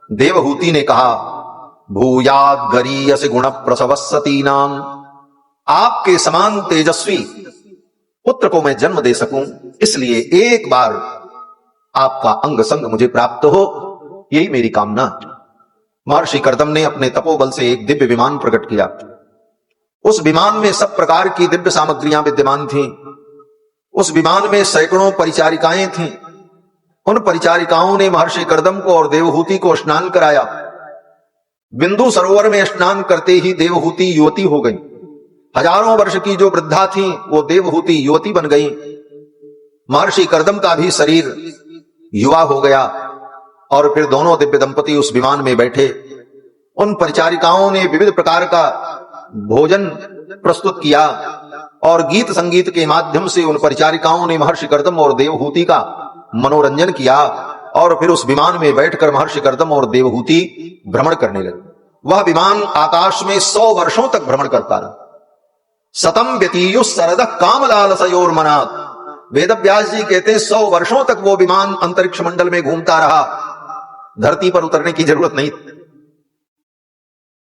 देवहूति ने कहा, भूयाद गरीयस गुण प्रसवसतीनाम, आपके समान तेजस्वी पुत्र को मैं जन्म दे सकूं, इसलिए एक बार आपका अंग संग मुझे प्राप्त हो, यही मेरी कामना। महर्षि कर्दम ने अपने तपोबल से एक दिव्य विमान प्रकट किया। उस विमान में सब प्रकार की दिव्य सामग्रियां विद्यमान थीं। उस विमान में सैकड़ों परिचारिकाएं थीं। उन परिचारिकाओं ने महर्षि कर्दम को और देवहूति को स्नान कराया। बिंदु सरोवर में स्नान करते ही देवहूति युवती हो गई। हजारों वर्ष की जो वृद्धा थी वो देवहूति युवती बन गई। महर्षि कर्दम का भी शरीर युवा हो गया और फिर दोनों दिव्य दंपति उस विमान में बैठे। उन परिचारिकाओं ने विविध प्रकार का भोजन प्रस्तुत किया और गीत संगीत के माध्यम से उन परिचारिकाओं ने महर्षि कर्दम और देवहूति का मनोरंजन किया और फिर उस विमान में बैठकर महर्षि कर्दम और देवहूति भ्रमण करने लगे। वह विमान आकाश में 100 वर्षों तक भ्रमण करता रहा। सतम व्यतीयु सरद कामलालसयोर्मनात्, वेदव्यास जी कहते हैं 100 वर्षों तक वो विमान अंतरिक्ष मंडल में घूमता रहा, धरती पर उतरने की जरूरत नहीं।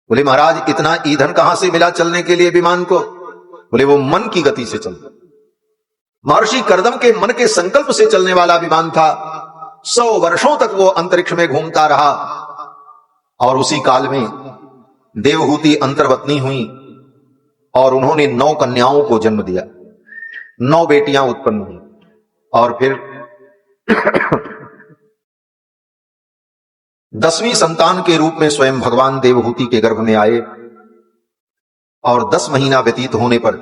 बोले महाराज इतना ईंधन कहां से मिला चलने के लिए विमान को? बोले वो मन की गति से चलता। महर्षि कर्दम के मन के संकल्प से चलने वाला विमान था। 100 वर्षों तक वो अंतरिक्ष में घूमता रहा और उसी काल में देवहूति अंतर्वतनी हुई और उन्होंने 9 कन्याओं को जन्म दिया। 9 बेटियां उत्पन्न हुई और फिर 10वीं संतान के रूप में स्वयं भगवान देवहूति के गर्भ में आए और 10 महीना व्यतीत होने पर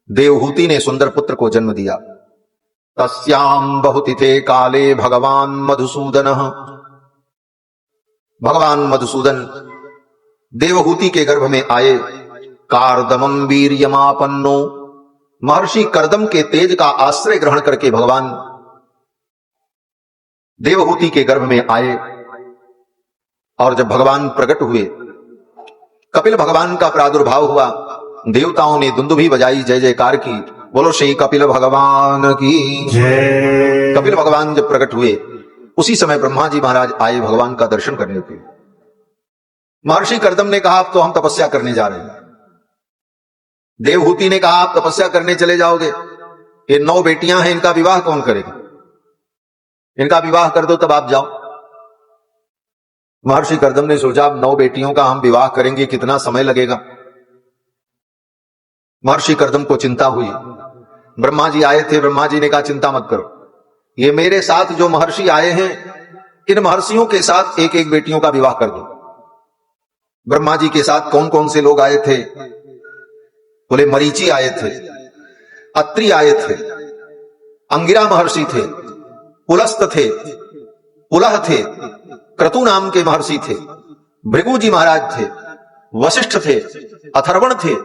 देवहूति ने सुंदर पुत्र को जन्म दिया। तस्याम बहुतिथे काले भगवान मधुसूदन, भगवान मधुसूदन देवहूति के गर्भ में आए। कार्दमं वीर्यमापन्नो, महर्षि कर्दम के तेज का आश्रय ग्रहण करके भगवान देवहूति के गर्भ में आए। और जब भगवान प्रकट हुए, कपिल भगवान का प्रादुर्भाव हुआ, देवताओं ने दुंदुभी बजाई, जय जयकार की, बोलो श्री कपिल भगवान की जय। कपिल भगवान जब प्रकट हुए उसी समय ब्रह्मा जी महाराज आए भगवान का दर्शन करने के लिए। महर्षि कर्दम ने कहा अब तो हम तपस्या करने जा रहे हैं। देवहूति ने कहा आप तपस्या करने चले जाओगे, ये 9 बेटियां हैं, इनका विवाह कौन करेगा? इनका विवाह कर दो तब आप जाओ। महर्षि कर्दम ने सोचा अब 9 बेटियों का हम विवाह करेंगे, कितना समय लगेगा। महर्षि कर्दम को चिंता हुई। ब्रह्मा जी आए थे, ब्रह्मा जी ने कहा चिंता मत करो, ये मेरे साथ जो महर्षि आए हैं इन महर्षियों के साथ एक एक बेटियों का विवाह कर दो। ब्रह्मा जी के साथ कौन कौन से लोग आए थे? बोले मरीचि आए थे, अत्रि आए थे, अंगिरा महर्षि थे, पुलस्त थे, पुलह थे, क्रतु नाम के महर्षि थे, भृगु जी महाराज थे, वशिष्ठ थे, अथर्वण थे।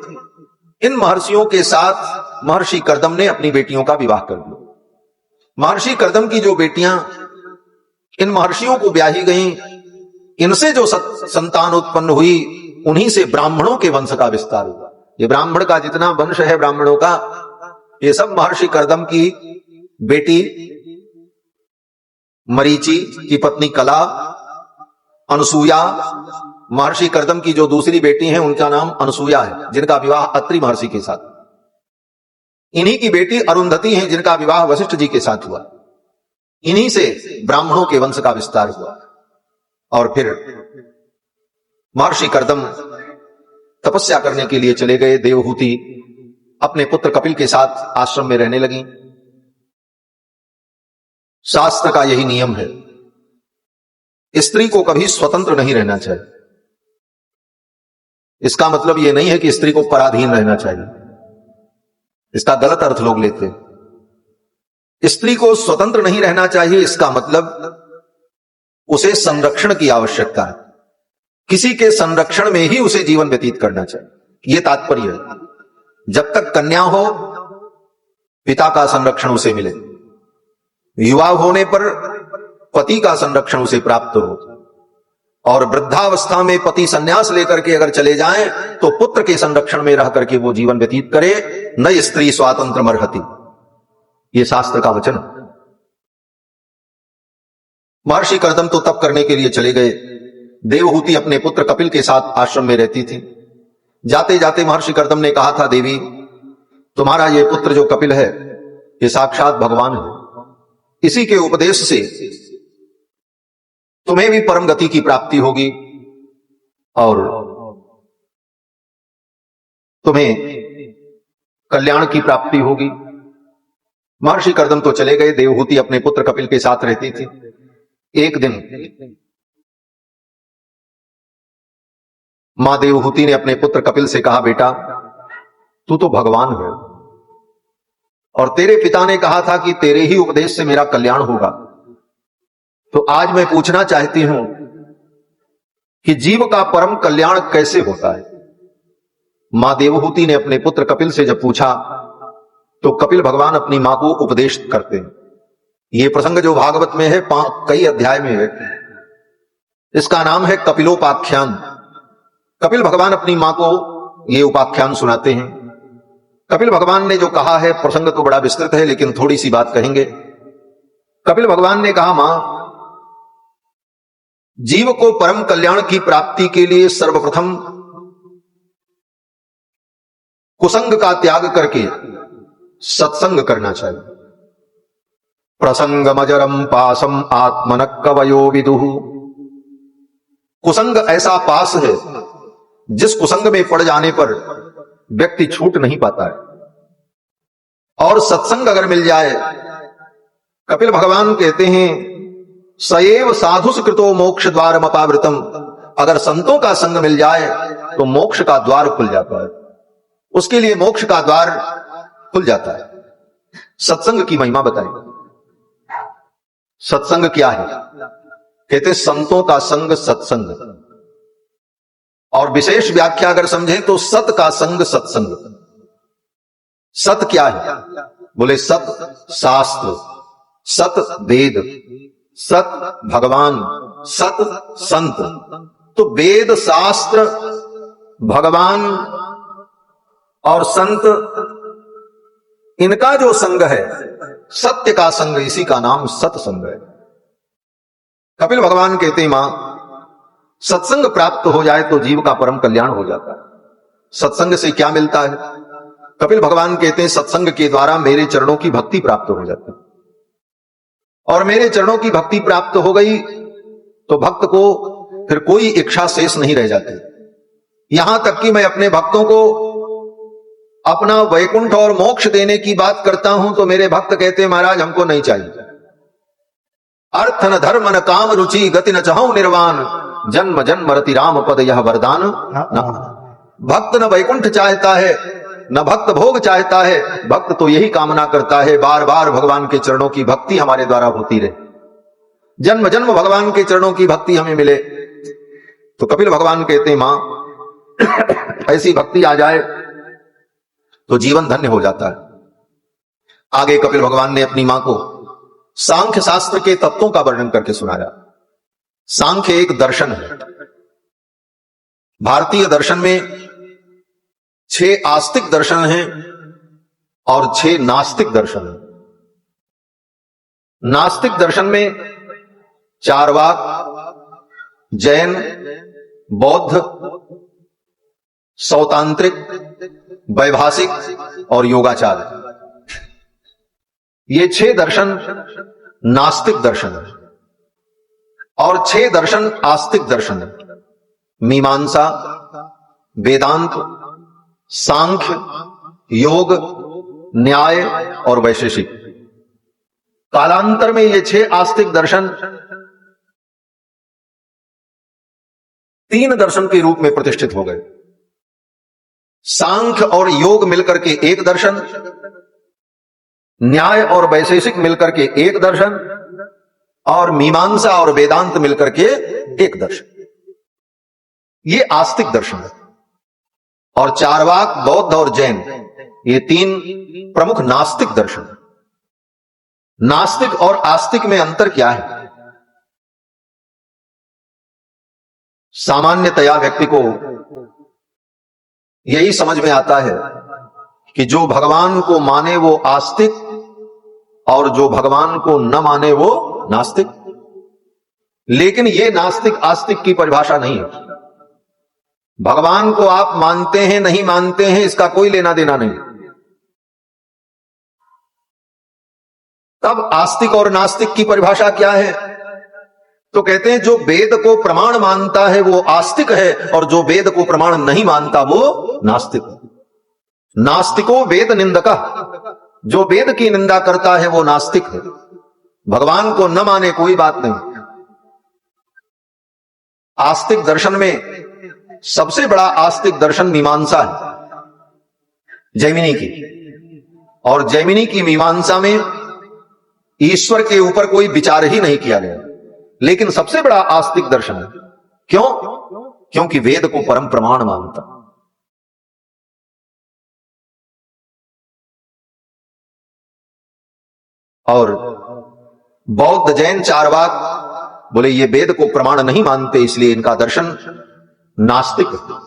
इन महर्षियों के साथ महर्षि कर्दम ने अपनी बेटियों का विवाह कर दिया। महर्षि कर्दम की जो बेटियां इन महर्षियों को ब्याही गईं, इनसे जो संतान उत्पन्न हुई उन्हीं से ब्राह्मणों के वंश का विस्तार हुआ। ये ब्राह्मण का जितना वंश है ब्राह्मणों का, ये सब महर्षि कर्दम की बेटी मरीचि की पत्नी कला, अनसुया, महर्षि कर्दम की जो दूसरी बेटी है उनका नाम अनसुया है, जिनका विवाह अत्रि महर्षि के साथ। इन्हीं की बेटी अरुंधति है, जिनका विवाह वशिष्ठ जी के साथ हुआ। इन्हीं से ब्राह्मणों के वंश का विस्तार हुआ। और फिर महर्षि कर्दम तपस्या करने के लिए चले गए। देवहूति अपने पुत्र कपिल के साथ आश्रम में रहने लगी। शास्त्र का यही नियम है, स्त्री को कभी स्वतंत्र नहीं रहना चाहिए। इसका मतलब यह नहीं है कि स्त्री को पराधीन रहना चाहिए, इसका गलत अर्थ लोग लेते हैं। स्त्री को स्वतंत्र नहीं रहना चाहिए, इसका मतलब उसे संरक्षण की आवश्यकता है, किसी के संरक्षण में ही उसे जीवन व्यतीत करना चाहिए, यह तात्पर्य है। जब तक कन्या हो पिता का संरक्षण उसे मिले, युवा होने पर पति का संरक्षण उसे प्राप्त हो, और वृद्धावस्था में पति संन्यास लेकर के अगर चले जाएं तो पुत्र के संरक्षण में रह करके वो जीवन व्यतीत करे। न स्त्री स्वातंत्र मर्हति, ये शास्त्र का वचन। महर्षि कर्दम तो तप करने के लिए चले गए। देवहूति अपने पुत्र कपिल के साथ आश्रम में रहती थी। जाते जाते महर्षि कर्दम ने कहा था, देवी, तुम्हारा ये पुत्र जो कपिल है, ये साक्षात भगवान है। इसी के उपदेश से तुम्हें भी परम गति की प्राप्ति होगी और तुम्हें कल्याण की प्राप्ति होगी। महर्षि कर्दम तो चले गए। देवहूति अपने पुत्र कपिल के साथ रहती थी। एक दिन मां देवहूति ने अपने पुत्र कपिल से कहा, बेटा, तू तो भगवान है और तेरे पिता ने कहा था कि तेरे ही उपदेश से मेरा कल्याण होगा। तो आज मैं पूछना चाहती हूं कि जीव का परम कल्याण कैसे होता है। मां देवहूति ने अपने पुत्र कपिल से जब पूछा तो कपिल भगवान अपनी मां को उपदेश करते हैं। यह प्रसंग जो भागवत में है, कई अध्याय में है। इसका नाम है कपिलोपाख्यान। कपिल भगवान अपनी मां को यह उपाख्यान सुनाते हैं। कपिल भगवान ने जो कहा है, प्रसंग तो बड़ा विस्तृत है, लेकिन थोड़ी सी बात कहेंगे। कपिल भगवान ने कहा, मां, जीव को परम कल्याण की प्राप्ति के लिए सर्वप्रथम कुसंग का त्याग करके सत्संग करना चाहिए। प्रसंगमजरम पासम आत्मन कवयो विदुः। कुसंग ऐसा पास है जिस कुसंग में पड़ जाने पर व्यक्ति छूट नहीं पाता है। और सत्संग अगर मिल जाए, कपिल भगवान कहते हैं, सएव साधुस कृतो मोक्ष द्वारम अपावृतम। अगर संतों का संग मिल जाए तो मोक्ष का द्वार खुल जाता है, उसके लिए मोक्ष का द्वार खुल जाता है। सत्संग की महिमा बताई। सत्संग क्या है? कहते संतों का संग सत्संग। और विशेष व्याख्या अगर समझें तो सत का संग सत्संग। सत क्या है? बोले सत शास्त्र, सत वेद, सत भगवान, सत संत। तो वेद, शास्त्र, भगवान और संत, इनका जो संग है, सत्य का संग, इसी का नाम सत्संग है। कपिल भगवान कहते हैं, मां, सत्संग प्राप्त हो जाए तो जीव का परम कल्याण हो जाता है। सत्संग से क्या मिलता है? कपिल भगवान कहते हैं, सत्संग के द्वारा मेरे चरणों की भक्ति प्राप्त हो जाती है। और मेरे चरणों की भक्ति प्राप्त हो गई तो भक्त को फिर कोई इच्छा शेष नहीं रह जाती। यहां तक कि मैं अपने भक्तों को अपना वैकुंठ और मोक्ष देने की बात करता हूं तो मेरे भक्त कहते हैं, महाराज, हमको नहीं चाहिए। अर्थ न धर्म न काम रुचि गति न चाहूं निर्वाण, जन्म जन्म रति राम पद यह वरदान। भक्त न वैकुंठ चाहता है, न भक्त भोग चाहता है। भक्त तो यही कामना करता है, बार बार भगवान के चरणों की भक्ति हमारे द्वारा होती रहे, जन्म जन्म भगवान के चरणों की भक्ति हमें मिले। तो कपिल भगवान कहते हैं, मां, ऐसी भक्ति आ जाए तो जीवन धन्य हो जाता है। आगे कपिल भगवान ने अपनी मां को सांख्य शास्त्र के तत्वों का वर्णन करके सुनाया। सांख्य एक दर्शन है। भारतीय दर्शन में 6 आस्तिक दर्शन हैं और 6 नास्तिक दर्शन हैं। नास्तिक दर्शन में चार्वाक, जैन, बौद्ध, सौतांत्रिक, वैभाषिक और योगाचार, ये 6 दर्शन नास्तिक दर्शन है। और 6 दर्शन आस्तिक दर्शन है। मीमांसा, वेदांत, सांख्य, योग, न्याय और वैशेषिक। कालांतर में ये 6 आस्तिक दर्शन 3 दर्शन के रूप में प्रतिष्ठित हो गए। सांख्य और योग मिलकर के एक दर्शन, न्याय और वैशेषिक मिलकर के एक दर्शन, और मीमांसा और वेदांत मिलकर के एक दर्शन। ये आस्तिक दर्शन है। और चार्वाक, बौद्ध और जैन, ये 3 प्रमुख नास्तिक दर्शन है। नास्तिक और आस्तिक में अंतर क्या है? सामान्यतया व्यक्ति को यही समझ में आता है कि जो भगवान को माने वो आस्तिक और जो भगवान को न माने वो नास्तिक। लेकिन ये नास्तिक आस्तिक की परिभाषा नहीं है। भगवान को आप मानते हैं नहीं मानते हैं इसका कोई लेना देना नहीं। तब आस्तिक और नास्तिक की परिभाषा क्या है? तो कहते हैं जो वेद को प्रमाण मानता है वो आस्तिक है, और जो वेद को प्रमाण नहीं मानता वो नास्तिक है। नास्तिको वेद निंदका, जो वेद की निंदा करता है वो नास्तिक है। भगवान को न माने कोई बात नहीं। आस्तिक दर्शन में सबसे बड़ा आस्तिक दर्शन मीमांसा है, जैमिनी की। और जैमिनी की मीमांसा में ईश्वर के ऊपर कोई विचार ही नहीं किया गया, लेकिन सबसे बड़ा आस्तिक दर्शन है। क्यों? क्योंकि वेद को परम प्रमाण मानता। और बौद्ध जैन चारवाक बोले ये वेद को प्रमाण नहीं मानते, इसलिए इनका दर्शन नास्तिक है।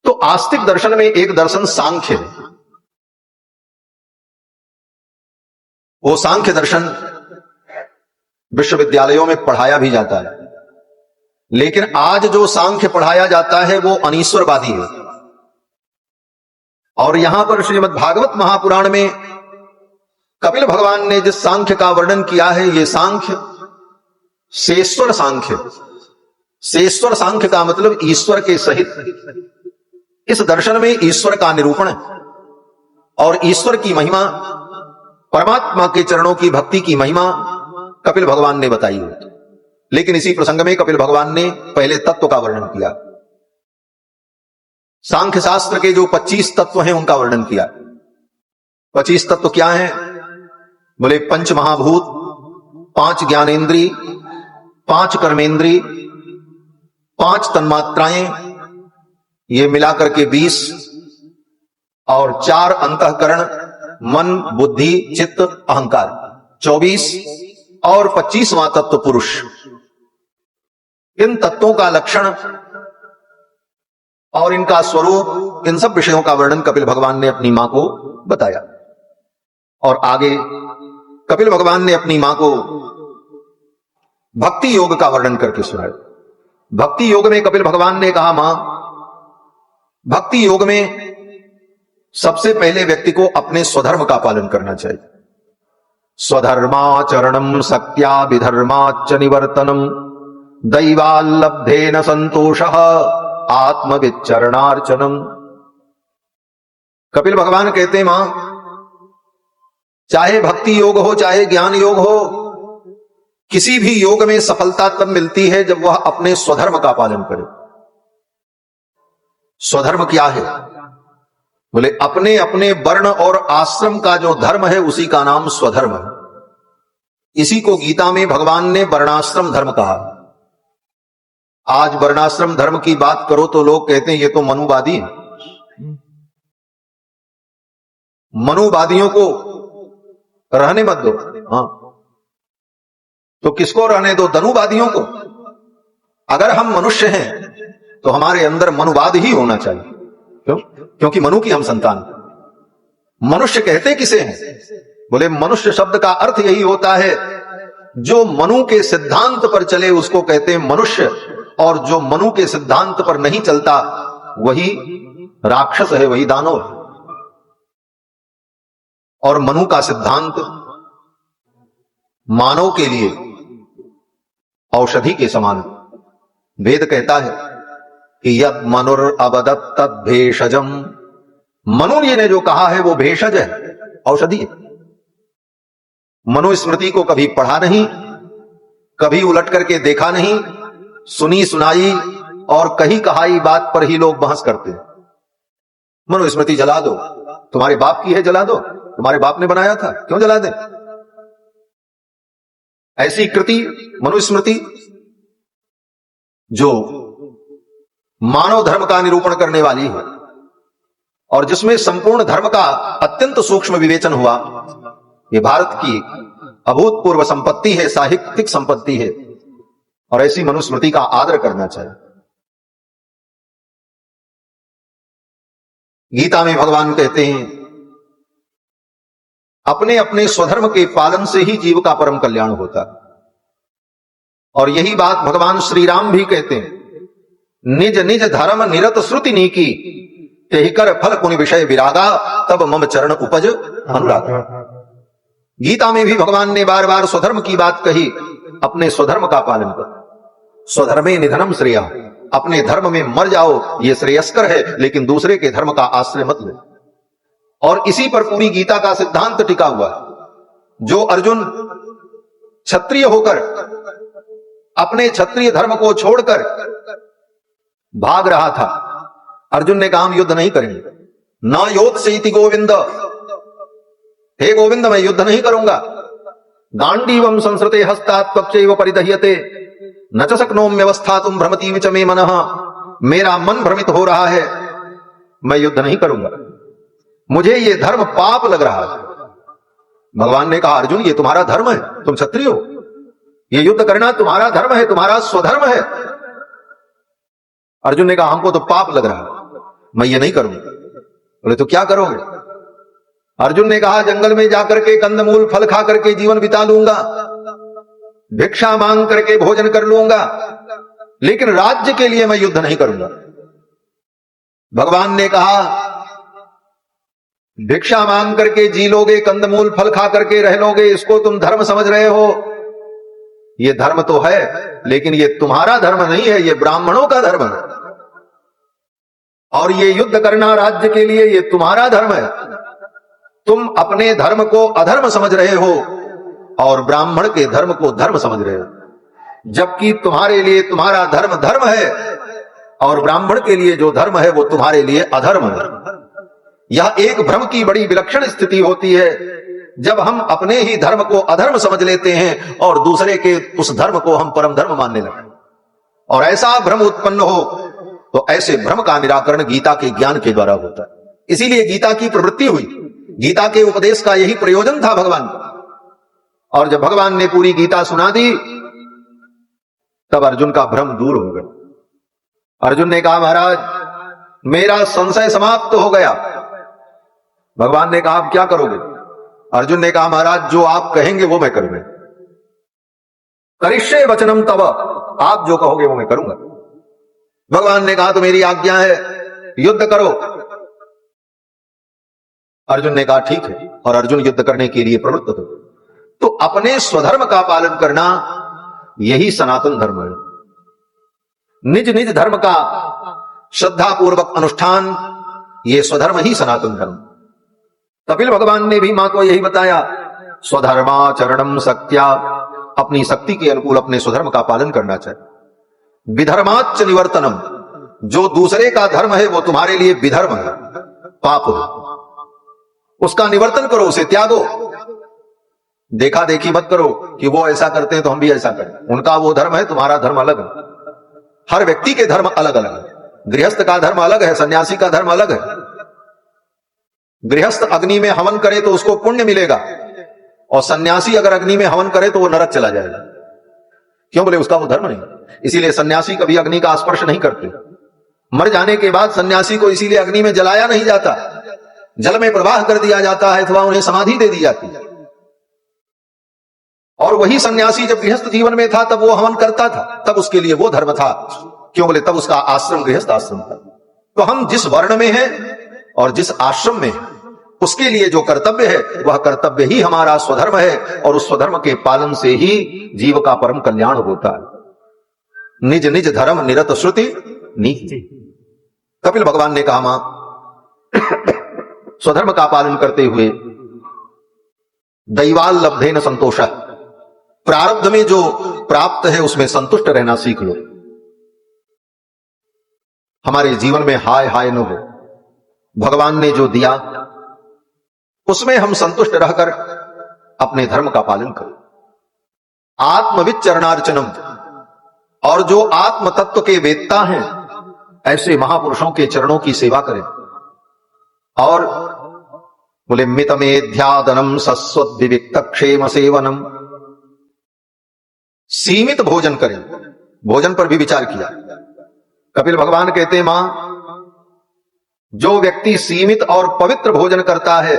तो आस्तिक दर्शन में एक दर्शन सांख्य है। वो सांख्य दर्शन विश्वविद्यालयों में पढ़ाया भी जाता है, लेकिन आज जो सांख्य पढ़ाया जाता है वो अनीश्वरवादी है। और यहां पर श्रीमद् भागवत महापुराण में कपिल भगवान ने जिस सांख्य का वर्णन किया है, ये सांख्य शेश्वर सांख्य। शेश्वर सांख्य का मतलब ईश्वर के सहित। इस दर्शन में ईश्वर का निरूपण है और ईश्वर की महिमा, परमात्मा के चरणों की भक्ति की महिमा कपिल भगवान ने बताई है। लेकिन इसी प्रसंग में कपिल भगवान ने पहले तत्व का वर्णन किया। सांख्य शास्त्र के जो 25 तत्व हैं उनका वर्णन किया। 25 तत्व क्या हैं? बोले पंच महाभूत, 5 ज्ञानेंद्री, 5 कर्मेंद्री, 5 तन्मात्राएं, ये मिलाकर के 20, और 4 अंतःकरण, मन, बुद्धि, चित्त, अहंकार, 24, और 25वां तत्व पुरुष। इन तत्वों का लक्षण और इनका स्वरूप, इन सब विषयों का वर्णन कपिल भगवान ने अपनी मां को बताया। और आगे कपिल भगवान ने अपनी मां को भक्ति योग का वर्णन करके सुनाया। भक्ति योग में कपिल भगवान ने कहा, मां, भक्ति योग में सबसे पहले व्यक्ति को अपने स्वधर्म का पालन करना चाहिए। स्वधर्माचरणम सक्त्या विधर्माच निवर्तनम दैवाल्लब्धेन संतोषः आत्मविचरणार्चनम। कपिल भगवान कहते हैं, मां, चाहे भक्ति योग हो चाहे ज्ञान योग हो, किसी भी योग में सफलता तब मिलती है जब वह अपने स्वधर्म का पालन करे। स्वधर्म क्या है? बोले अपने अपने वर्ण और आश्रम का जो धर्म है उसी का नाम स्वधर्म है। इसी को गीता में भगवान ने वर्णाश्रम धर्म कहा। आज वर्णाश्रम धर्म की बात करो तो लोग कहते हैं ये तो मनुवादी है। मनुवादियों को रहने मत दो। हाँ, तो किसको रहने दो? धनुवादियों को। अगर हम मनुष्य हैं तो हमारे अंदर मनुवाद ही होना चाहिए। क्यों? क्योंकि मनु की हम संतान। मनुष्य कहते किसे हैं? बोले मनुष्य शब्द का अर्थ यही होता है, जो मनु के सिद्धांत पर चले उसको कहते हैं मनुष्य, और जो मनु के सिद्धांत पर नहीं चलता वही राक्षस है, वही दानव है। और मनु का सिद्धांत मानव के लिए औषधि के समान। वेद कहता है कि यद मनुर अवदत् तद भेषजम। मनु ने जो कहा है वो भेषज है, औषधि है। मनुस्मृति को कभी पढ़ा नहीं, कभी उलट करके देखा नहीं, सुनी सुनाई और कही कहाई बात पर ही लोग बहस करते हैं। मनुस्मृति जला दो, तुम्हारे बाप की है, जला दो, तुम्हारे बाप ने बनाया था, क्यों जला दें? ऐसी कृति मनुस्मृति जो मानव धर्म का निरूपण करने वाली है और जिसमें संपूर्ण धर्म का अत्यंत सूक्ष्म विवेचन हुआ, ये भारत की अभूतपूर्व संपत्ति है, साहित्यिक संपत्ति है, और ऐसी मनुस्मृति का आदर करना चाहिए। गीता में भगवान कहते हैं अपने अपने स्वधर्म के पालन से ही जीव का परम कल्याण होता है। और यही बात भगवान श्री राम भी कहते हैं, निज निज धर्म निरत श्रुति नीकी, तेहि कर फल पुनि विषय विरागा, तब मम चरण उपज अनुरागा। गीता में भी भगवान ने बार बार स्वधर्म की बात कही। अपने स्वधर्म का पालन करो, स्वधर्मे निधनम श्रेया, अपने धर्म में मर जाओ ये श्रेयस्कर है, लेकिन दूसरे के धर्म का आश्रय मत लो। और इसी पर पूरी गीता का सिद्धांत टिका हुआ है। जो अर्जुन क्षत्रिय होकर अपने क्षत्रिय धर्म को छोड़कर भाग रहा था, अर्जुन ने कहा हम युद्ध नहीं करेंगे। न योत्सेति गोविंद, हे गोविंद मैं युद्ध नहीं करूंगा। गांडीवम संसृते हस्तात् त्वच्चैव परिदह्यते, न च शक्नोम्यवस्थातुं भ्रमति च मे मनः, मेरा मन भ्रमित हो रहा है, मैं युद्ध नहीं करूंगा, मुझे ये धर्म पाप लग रहा है। भगवान ने कहा अर्जुन ये तुम्हारा धर्म है, तुम क्षत्रिय हो, ये युद्ध करना तुम्हारा धर्म है, तुम्हारा स्वधर्म है। अर्जुन ने कहा हमको तो पाप लग रहा है, मैं ये नहीं करूंगा। बोले तो क्या करोगे? अर्जुन ने कहा जंगल में जाकर के कंदमूल फल खा करके जीवन बिता लूंगा, भिक्षा मांग करके भोजन कर लूंगा, लेकिन राज्य के लिए मैं युद्ध नहीं करूंगा। भगवान ने कहा भिक्षा मांग करके जी लोगे, कंदमूल फल खा करके रह लोगे, इसको तुम धर्म समझ रहे हो। ये धर्म तो है, लेकिन ये तुम्हारा धर्म नहीं है, ये ब्राह्मणों का धर्म है। और ये युद्ध करना राज्य के लिए, ये तुम्हारा धर्म है। तुम अपने धर्म को अधर्म समझ रहे हो और ब्राह्मण के धर्म को धर्म समझ रहे हो, जबकि तुम्हारे लिए तुम्हारा धर्म धर्म है और ब्राह्मण के लिए जो धर्म है वो तुम्हारे लिए अधर्म है। यह एक भ्रम की बड़ी विलक्षण स्थिति होती है जब हम अपने ही धर्म को अधर्म समझ लेते हैं और दूसरे के उस धर्म को हम परम धर्म मानने लगते। और ऐसा भ्रम उत्पन्न हो तो ऐसे भ्रम का निराकरण गीता के ज्ञान के द्वारा होता है। इसीलिए गीता की प्रवृत्ति हुई, गीता के उपदेश का यही प्रयोजन था भगवान का। और जब भगवान ने पूरी गीता सुना दी तब अर्जुन का भ्रम दूर हो गया। अर्जुन ने कहा महाराज मेरा संशय समाप्त हो गया। भगवान ने कहा आप क्या करोगे? अर्जुन ने कहा महाराज जो आप कहेंगे वो मैं करूंगा। करिष्ये वचनम तव, आप जो कहोगे वो मैं करूंगा। भगवान ने कहा तो मेरी आज्ञा है युद्ध करो। अर्जुन ने कहा ठीक है, और अर्जुन युद्ध करने के लिए प्रवृत्त हो। तो अपने स्वधर्म का पालन करना यही सनातन धर्म है। निज निज धर्म का श्रद्धा पूर्वक अनुष्ठान, ये स्वधर्म ही सनातन धर्म। कपिल भगवान ने भी मां को यही बताया, स्वधर्माचरणम सत्या, अपनी शक्ति के अनुकूल अपने स्वधर्म का पालन करना चाहिए। विधर्माच्च निवर्तनम, जो दूसरे का धर्म है वो तुम्हारे लिए विधर्म है, पाप है, उसका निवर्तन करो, उसे त्यागो। देखा देखी मत करो कि वो ऐसा करते हैं तो हम भी ऐसा करें। उनका वो धर्म है, तुम्हारा धर्म अलग है। हर व्यक्ति के धर्म अलग अलग है। गृहस्थ का धर्म अलग है, सन्यासी का धर्म अलग है। गृहस्थ अग्नि में हवन करे तो उसको पुण्य मिलेगा, और सन्यासी अगर अग्नि में हवन करे तो वो नरक चला जाएगा। क्यों? बोले उसका वो धर्म नहीं। इसीलिए सन्यासी कभी अग्नि का स्पर्श नहीं करते। मर जाने के बाद सन्यासी को इसीलिए अग्नि में जलाया नहीं जाता, जल में प्रवाह कर दिया जाता है अथवा उन्हें समाधि दे दी जाती है। और वही सन्यासी जब गृहस्थ जीवन में था तब वो हवन करता था, तब उसके लिए वो धर्म था। क्यों? बोले तब उसका आश्रम गृहस्थ आश्रम था। तो हम जिस वर्ण में हैं और जिस आश्रम में हैं उसके लिए जो कर्तव्य है वह कर्तव्य ही हमारा स्वधर्म है, और उस स्वधर्म के पालन से ही जीव का परम कल्याण होता है। निज निज धर्म निरत श्रुति नीति। कपिल भगवान ने कहा मां स्वधर्म का पालन करते हुए दैवाल लब्धेन संतोष, प्रारब्ध में जो प्राप्त है उसमें संतुष्ट रहना सीख लो। हमारे जीवन में हाय हाय न हो, भगवान ने जो दिया उसमें हम संतुष्ट रहकर अपने धर्म का पालन करो। आत्मविचरणार्चनम, और जो आत्म तत्व के वेत्ता हैं ऐसे महापुरुषों के चरणों की सेवा करें। और बोले मितमेध्यादनम सस्वद विविक्त क्षेम सेवनम, सीमित भोजन करें। भोजन पर भी विचार किया। कपिल भगवान कहते हैं मां जो व्यक्ति सीमित और पवित्र भोजन करता है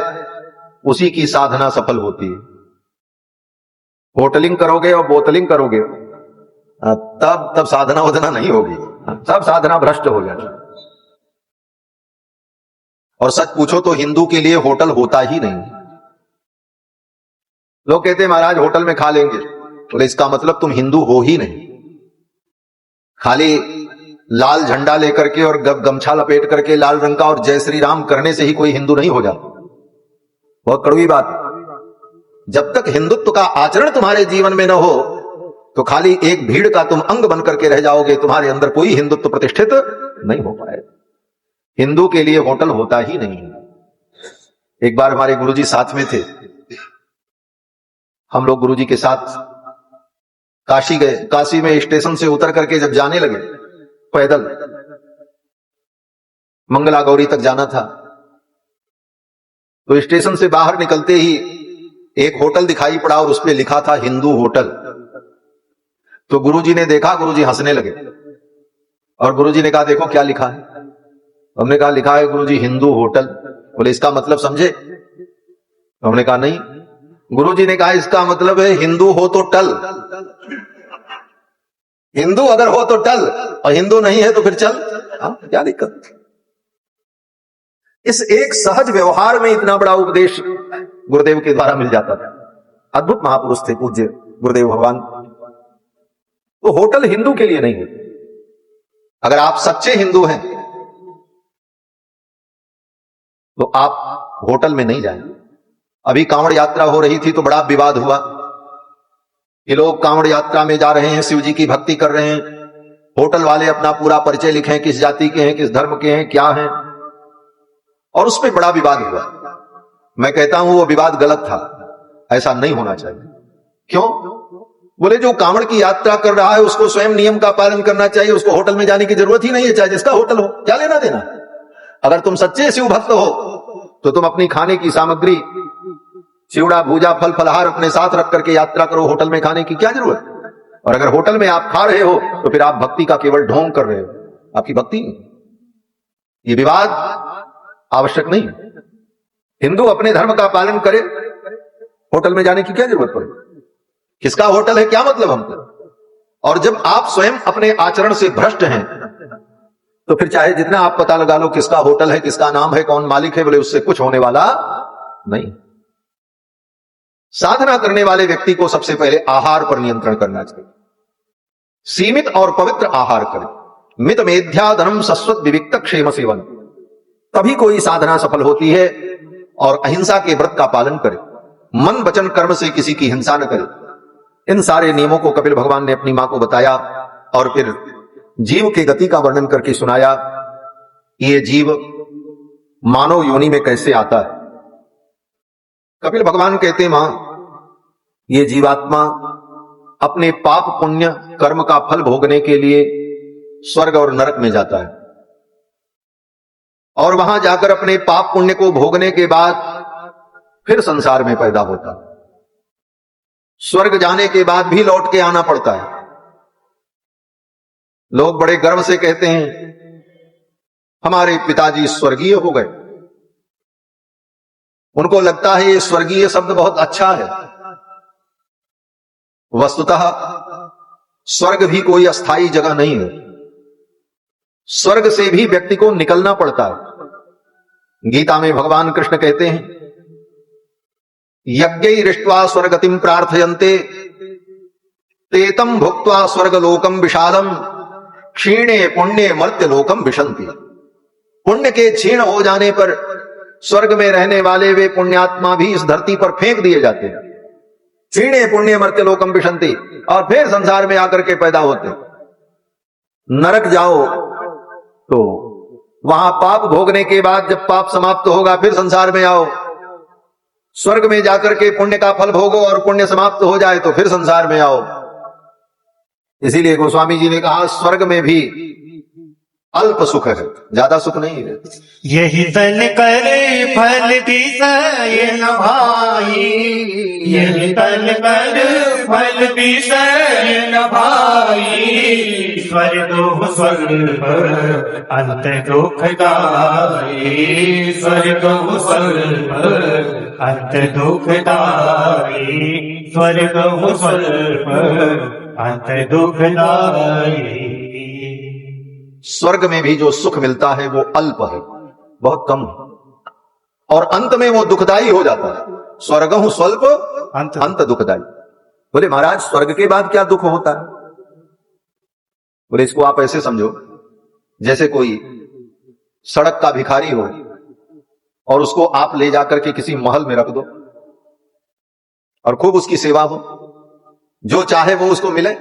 उसी की साधना सफल होती है। होटलिंग करोगे और बोतलिंग करोगे तब साधना वधना नहीं होगी, सब साधना भ्रष्ट हो जाएगी। और सच पूछो तो हिंदू के लिए होटल होता ही नहीं। लोग कहते हैं महाराज होटल में खा लेंगे, बोले इसका मतलब तुम हिंदू हो ही नहीं। खाली लाल झंडा लेकर के और गमछा लपेट करके लाल रंग का और जय श्री राम करने से ही कोई हिंदू नहीं हो जाता। बहुत कड़वी बात। जब तक हिंदुत्व का आचरण तुम्हारे जीवन में न हो तो खाली एक भीड़ का तुम अंग बन करके रह जाओगे, तुम्हारे अंदर कोई हिंदुत्व प्रतिष्ठित नहीं हो पाए। हिंदू के लिए होटल होता ही नहीं। एक बार हमारे गुरुजी साथ में थे, हम लोग गुरुजी के साथ काशी गए। काशी में स्टेशन से उतर करके जब जाने लगे पैदल, मंगला गौरी तक जाना था, तो स्टेशन से बाहर निकलते ही एक होटल दिखाई पड़ा और उस पर लिखा था हिंदू होटल। तो गुरुजी ने देखा, गुरुजी हंसने लगे और गुरुजी ने कहा देखो क्या लिखा है। हमने कहा लिखा है गुरुजी हिंदू होटल। बोले इसका मतलब समझे? हमने कहा नहीं। गुरुजी ने कहा इसका मतलब है हिंदू हो तो टल। हिंदू अगर हो तो टल और हिंदू नहीं है तो फिर चल। क्या दिक्कत? इस एक सहज व्यवहार में इतना बड़ा उपदेश गुरुदेव के द्वारा मिल जाता था। अद्भुत महापुरुष थे पूज्य गुरुदेव भगवान। तो होटल हिंदू के लिए नहीं है। अगर आप सच्चे हिंदू हैं तो आप होटल में नहीं जाएंगे। अभी कांवड़ यात्रा हो रही थी तो बड़ा विवाद हुआ कि लोग कांवड़ यात्रा में जा रहे हैं, शिव जी की भक्ति कर रहे हैं, होटल वाले अपना पूरा परिचय लिखें, किस जाति के हैं, किस धर्म के हैं, क्या हैं, और उस पर बड़ा विवाद हुआ। मैं कहता हूं वो विवाद गलत था, ऐसा नहीं होना चाहिए। क्यों? बोले जो कांवड़ की यात्रा कर रहा है उसको स्वयं नियम का पालन करना चाहिए, उसको होटल में जाने की जरूरत ही नहीं है, चाहे जिसका होटल हो, क्या लेना देना। अगर तुम सच्चे शिव भक्त हो तो तुम अपनी खाने की सामग्री, चिवड़ा, भूजा, फल, फलहार अपने साथ रख करके यात्रा करो, होटल में खाने की क्या जरूरत। और अगर होटल में आप खा रहे हो तो फिर आप भक्ति का केवल ढोंग कर रहे हो, आपकी भक्ति नहीं। ये विवाद आवश्यक नहीं। हिंदू अपने धर्म का पालन करे, होटल में जाने की क्या जरूरत पड़े। किसका होटल है क्या मतलब हमको। और जब आप स्वयं अपने आचरण से भ्रष्ट हैं तो फिर चाहे जितना आप पता लगा लो किसका होटल है, किसका नाम है, कौन मालिक है, बोले उससे कुछ होने वाला नहीं। साधना करने वाले व्यक्ति को सबसे पहले आहार पर नियंत्रण करना चाहिए। सीमित और पवित्र आहार करें। मित मेध्याधनम सस्वत विविक्त क्षेम सेवन, तभी कोई साधना सफल होती है। और अहिंसा के व्रत का पालन करें। मन वचन कर्म से किसी की हिंसा न करें। इन सारे नियमों को कपिल भगवान ने अपनी मां को बताया और फिर जीव की गति का वर्णन करके सुनाया। ये जीव मानव योनि में कैसे आता है। कपिल भगवान कहते मां, ये जीवात्मा अपने पाप पुण्य कर्म का फल भोगने के लिए स्वर्ग और नरक में जाता है और वहां जाकर अपने पाप पुण्य को भोगने के बाद फिर संसार में पैदा होता है। स्वर्ग जाने के बाद भी लौट के आना पड़ता है। लोग बड़े गर्व से कहते हैं हमारे पिताजी स्वर्गीय हो गए। उनको लगता है ये स्वर्गीय शब्द बहुत अच्छा है। वस्तुतः स्वर्ग भी कोई अस्थाई जगह नहीं है। स्वर्ग से भी व्यक्ति को निकलना पड़ता है। गीता में भगवान कृष्ण कहते हैं यज्ञैरिष्ट्वा स्वर्गतिम प्रार्थयन्ते तेतम भुक्त्वा स्वर्गलोकम विशालम क्षीणे पुण्य मर्त्य लोकम विशन्ति। पुण्य के क्षीण हो जाने पर स्वर्ग में रहने वाले वे पुण्यात्मा भी इस धरती पर फेंक दिए जाते हैं। क्षीणे पुण्य मर्त्य लोकम विशन्ति, और फिर संसार में आकर के पैदा होते। नरक जाओ तो वहां पाप भोगने के बाद जब पाप समाप्त होगा फिर संसार में आओ। स्वर्ग में जाकर के पुण्य का फल भोगो और पुण्य समाप्त हो जाए तो फिर संसार में आओ। इसीलिए गोस्वामी जी ने कहा स्वर्ग में भी अल्प सुख है, ज्यादा सुख नहीं है। यही तन करे फल विषय न भाई, यही तन कर फल विषय न भाई। स्वर्ग स्वर्ग अंत दुखदाई, स्वर्ग स्वर्ग अंत दुखदाई, स्वर्ग स्वर्ग अंत दुखदाई। स्वर्ग में भी जो सुख मिलता है वो अल्प है, बहुत कम है, और अंत में वो दुखदाई हो जाता है। स्वर्गहु स्वल्प अंत दुखदाई। बोले महाराज स्वर्ग के बाद क्या दुख होता है? बोले इसको आप ऐसे समझो, जैसे कोई सड़क का भिखारी हो और उसको आप ले जाकर के किसी महल में रख दो और खूब उसकी सेवा हो, जो चाहे वो उसको मिले,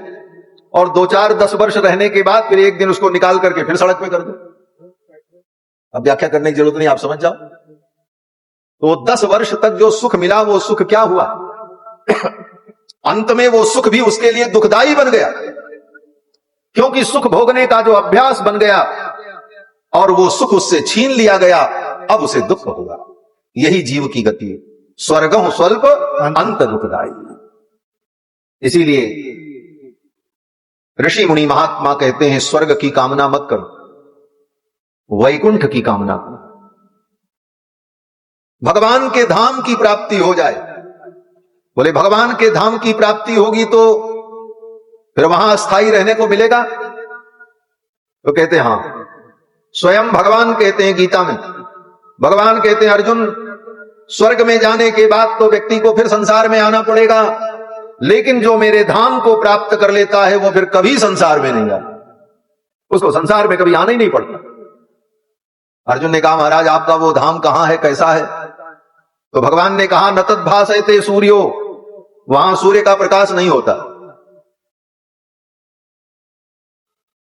और 2-4-10 वर्ष रहने के बाद फिर एक दिन उसको निकाल करके फिर सड़क पे कर दो। अब व्याख्या करने की जरूरत नहीं, आप समझ जाओ। तो 10 वर्ष तक जो सुख मिला वो सुख क्या हुआ? अंत में वो सुख भी उसके लिए दुखदाई बन गया, क्योंकि सुख भोगने का जो अभ्यास बन गया और वो सुख उससे छीन लिया गया, अब उसे दुख होगा। यही जीव की गति है, स्वर्गहु स्वल्प अंत दुखदाई। इसीलिए ऋषि मुनि महात्मा कहते हैं स्वर्ग की कामना मत करो, वैकुंठ की कामना करो, भगवान के धाम की प्राप्ति हो जाए। बोले भगवान के धाम की प्राप्ति होगी तो फिर वहां स्थायी रहने को मिलेगा? तो कहते हैं हां, स्वयं भगवान कहते हैं गीता में, भगवान कहते हैं अर्जुन स्वर्ग में जाने के बाद तो व्यक्ति को फिर संसार में आना पड़ेगा, लेकिन जो मेरे धाम को प्राप्त कर लेता है वो फिर कभी संसार में नहीं आता, उसको संसार में कभी आना ही नहीं पड़ता। अर्जुन ने कहा महाराज आपका वो धाम कहां है, कैसा है? तो भगवान ने कहा न तद्भासयते सूर्यो, वहां सूर्य का प्रकाश नहीं होता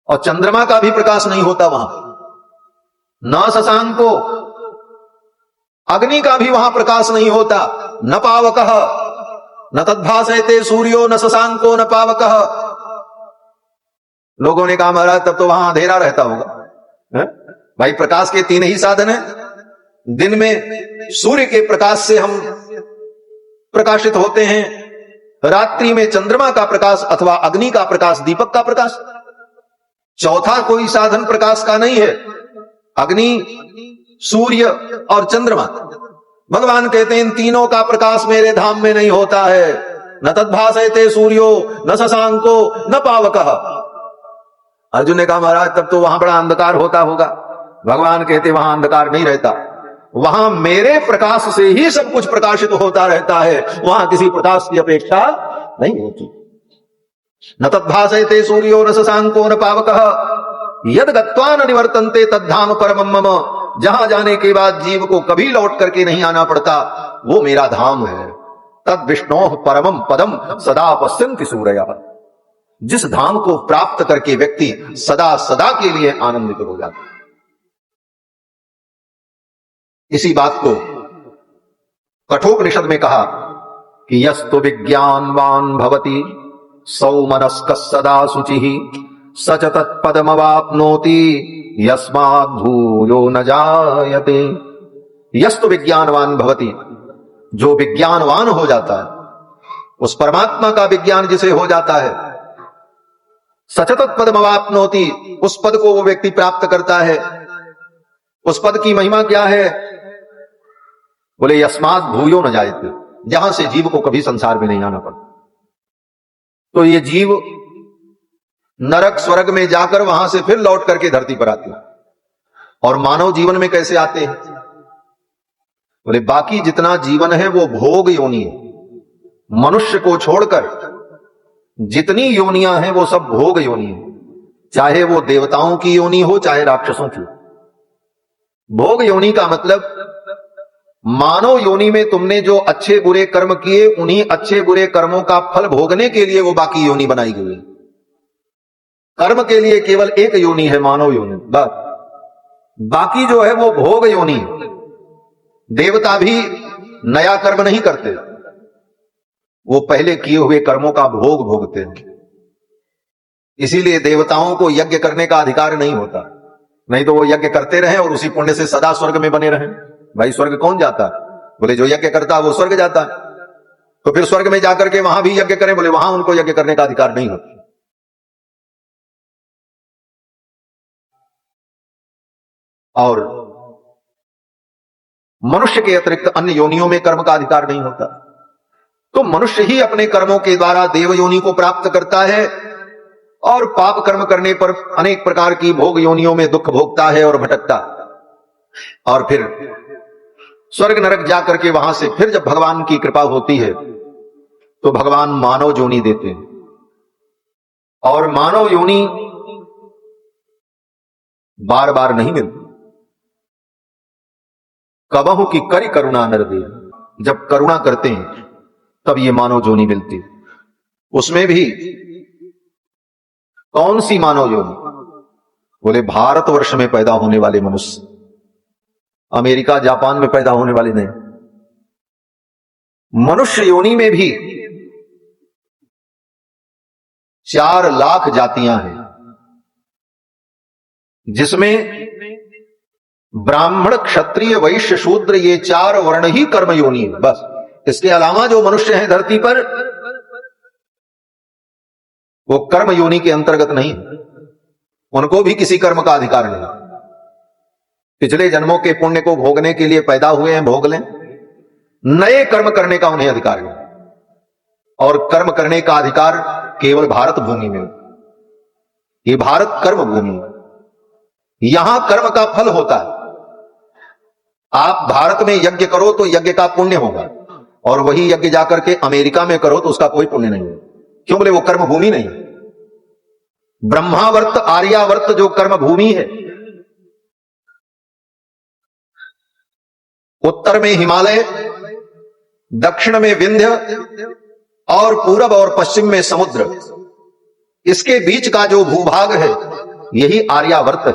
और चंद्रमा का भी प्रकाश नहीं होता वहां, न शशांको, अग्नि का भी वहां प्रकाश नहीं होता, न पावकः, न तद्भासयते सूर्यो न शशांको न पावकः। लोगों ने कहा महाराज तब तो वहां अंधेरा रहता होगा। भाई प्रकाश के 3 ही साधन हैं, दिन में सूर्य के प्रकाश से हम प्रकाशित होते हैं, रात्रि में चंद्रमा का प्रकाश अथवा अग्नि का प्रकाश, दीपक का प्रकाश, चौथा कोई साधन प्रकाश का नहीं है। अग्नि, सूर्य और चंद्रमा, भगवान कहते हैं इन तीनों का प्रकाश मेरे धाम में नहीं होता है। न तद्भासयते सूर्यो न शशांको न पावकः। अर्जुन ने कहा महाराज तब तो वहां बड़ा अंधकार होता होगा। भगवान कहते वहां अंधकार नहीं रहता, वहां मेरे प्रकाश से ही सब कुछ प्रकाशित होता रहता है, वहां किसी प्रकाश की अपेक्षा नहीं होती। न तद्भासयते सूर्यो न शशांको न पावकः यद गत्वा न निवर्तन्ते तद्धाम परमं मम। जहां जाने के बाद जीव को कभी लौट करके नहीं आना पड़ता, वो मेरा धाम है। तद विष्णोः परमं पदम सदा पश्यन्ति सूरयः। जिस धाम को प्राप्त करके व्यक्ति सदा सदा के लिए आनंदित हो जाता है। इसी बात को कठोपनिषद में कहा कि यस्तु विज्ञानवान भवति सौमनस्कः सदा शुचिः स च तत्पदमवाप्नोति यस्माद् भूयो न जायते। यस्तु विज्ञानवान भवति, जो विज्ञानवान हो जाता है, उस परमात्मा का विज्ञान जिसे हो जाता है, स च तत्पदमवाप्नोति, उस पद को वो व्यक्ति प्राप्त करता है। उस पद की महिमा क्या है? बोले यस्माद् भूयो न जायते, जहां से जीव को कभी संसार में नहीं आना पड़ता। तो ये जीव नरक स्वर्ग में जाकर वहां से फिर लौट करके धरती पर आते हैं। और मानव जीवन में कैसे आते हैं? बोले बाकी जितना जीवन है वो भोग योनि है। मनुष्य को छोड़कर जितनी योनियां हैं वो सब भोग योनि है, चाहे वो देवताओं की योनि हो चाहे राक्षसों की। भोग योनि का मतलब मानव योनि में तुमने जो अच्छे बुरे कर्म किए, उन्हीं अच्छे बुरे कर्मों का फल भोगने के लिए वो बाकी योनि बनाई गई है। कर्म के लिए केवल एक योनि है, मानव योनि, बस। बाकी जो है वो भोग योनि है। देवता भी नया कर्म नहीं करते, वो पहले किए हुए कर्मों का भोग भोगते हैं। इसीलिए देवताओं को यज्ञ करने का अधिकार नहीं होता, नहीं तो वो यज्ञ करते रहे और उसी पुण्य से सदा स्वर्ग में बने रहे। भाई स्वर्ग कौन जाता है? बोले जो यज्ञ करता है वो स्वर्ग जाता है। तो फिर स्वर्ग में जाकर के वहां भी यज्ञ करें, बोले वहां उनको यज्ञ करने का अधिकार नहीं होता। और मनुष्य के अतिरिक्त अन्य योनियों में कर्म का अधिकार नहीं होता। तो मनुष्य ही अपने कर्मों के द्वारा देव योनि को प्राप्त करता है और पाप कर्म करने पर अनेक प्रकार की भोग योनियों में दुख भोगता है और भटकता, और फिर स्वर्ग नरक जाकर के वहां से फिर जब भगवान की कृपा होती है तो भगवान मानव योनि देते हैं। और मानव योनि बार बार नहीं मिलती। कबहु की करी करुणा नर दे, जब करुणा करते हैं तब ये मानव योनि मिलती। उसमें भी कौन सी मानव योनि? बोले भारतवर्ष में पैदा होने वाले मनुष्य, अमेरिका जापान में पैदा होने वाले नहीं। मनुष्य योनि में भी 4 लाख जातियां हैं, जिसमें ब्राह्मण क्षत्रिय वैश्य शूद्र ये 4 वर्ण ही कर्म योनि है। बस इसके अलावा जो मनुष्य हैं धरती पर वो कर्म योनि के अंतर्गत नहीं है। उनको भी किसी कर्म का अधिकार नहीं। पिछले जन्मों के पुण्य को भोगने के लिए पैदा हुए हैं, भोग लें। नए कर्म करने का उन्हें अधिकार नहीं। और कर्म करने का अधिकार केवल भारत भूमि में। ये भारत कर्म भूमि है, यहां कर्म का फल होता है। आप भारत में यज्ञ करो तो यज्ञ का पुण्य होगा, और वही यज्ञ जाकर के अमेरिका में करो तो उसका कोई पुण्य नहीं है। क्यों? बोले वो कर्म भूमि नहीं है। ब्रह्मावर्त आर्यावर्त जो कर्म भूमि है, उत्तर में हिमालय, दक्षिण में विंध्य और पूरब और पश्चिम में समुद्र, इसके बीच का जो भूभाग है यही आर्यावर्त है।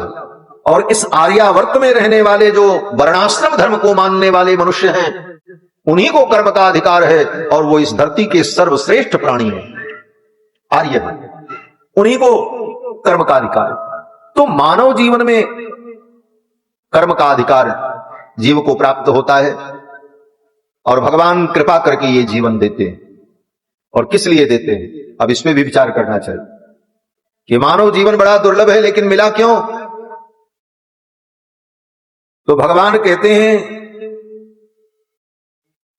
और इस आर्यावर्त में रहने वाले जो वर्णाश्रम धर्म को मानने वाले मनुष्य हैं, उन्हीं को कर्म का अधिकार है, और वो इस धरती के सर्वश्रेष्ठ प्राणी हैं, आर्य हैं, उन्हीं को कर्म का अधिकार है। तो मानव जीवन में कर्म का अधिकार जीव को प्राप्त होता है, और भगवान कृपा करके ये जीवन देते हैं। और किस लिए देते हैं? अब इसमें भी विचार करना चाहिए कि मानव जीवन बड़ा दुर्लभ है, लेकिन मिला क्यों? तो भगवान कहते हैं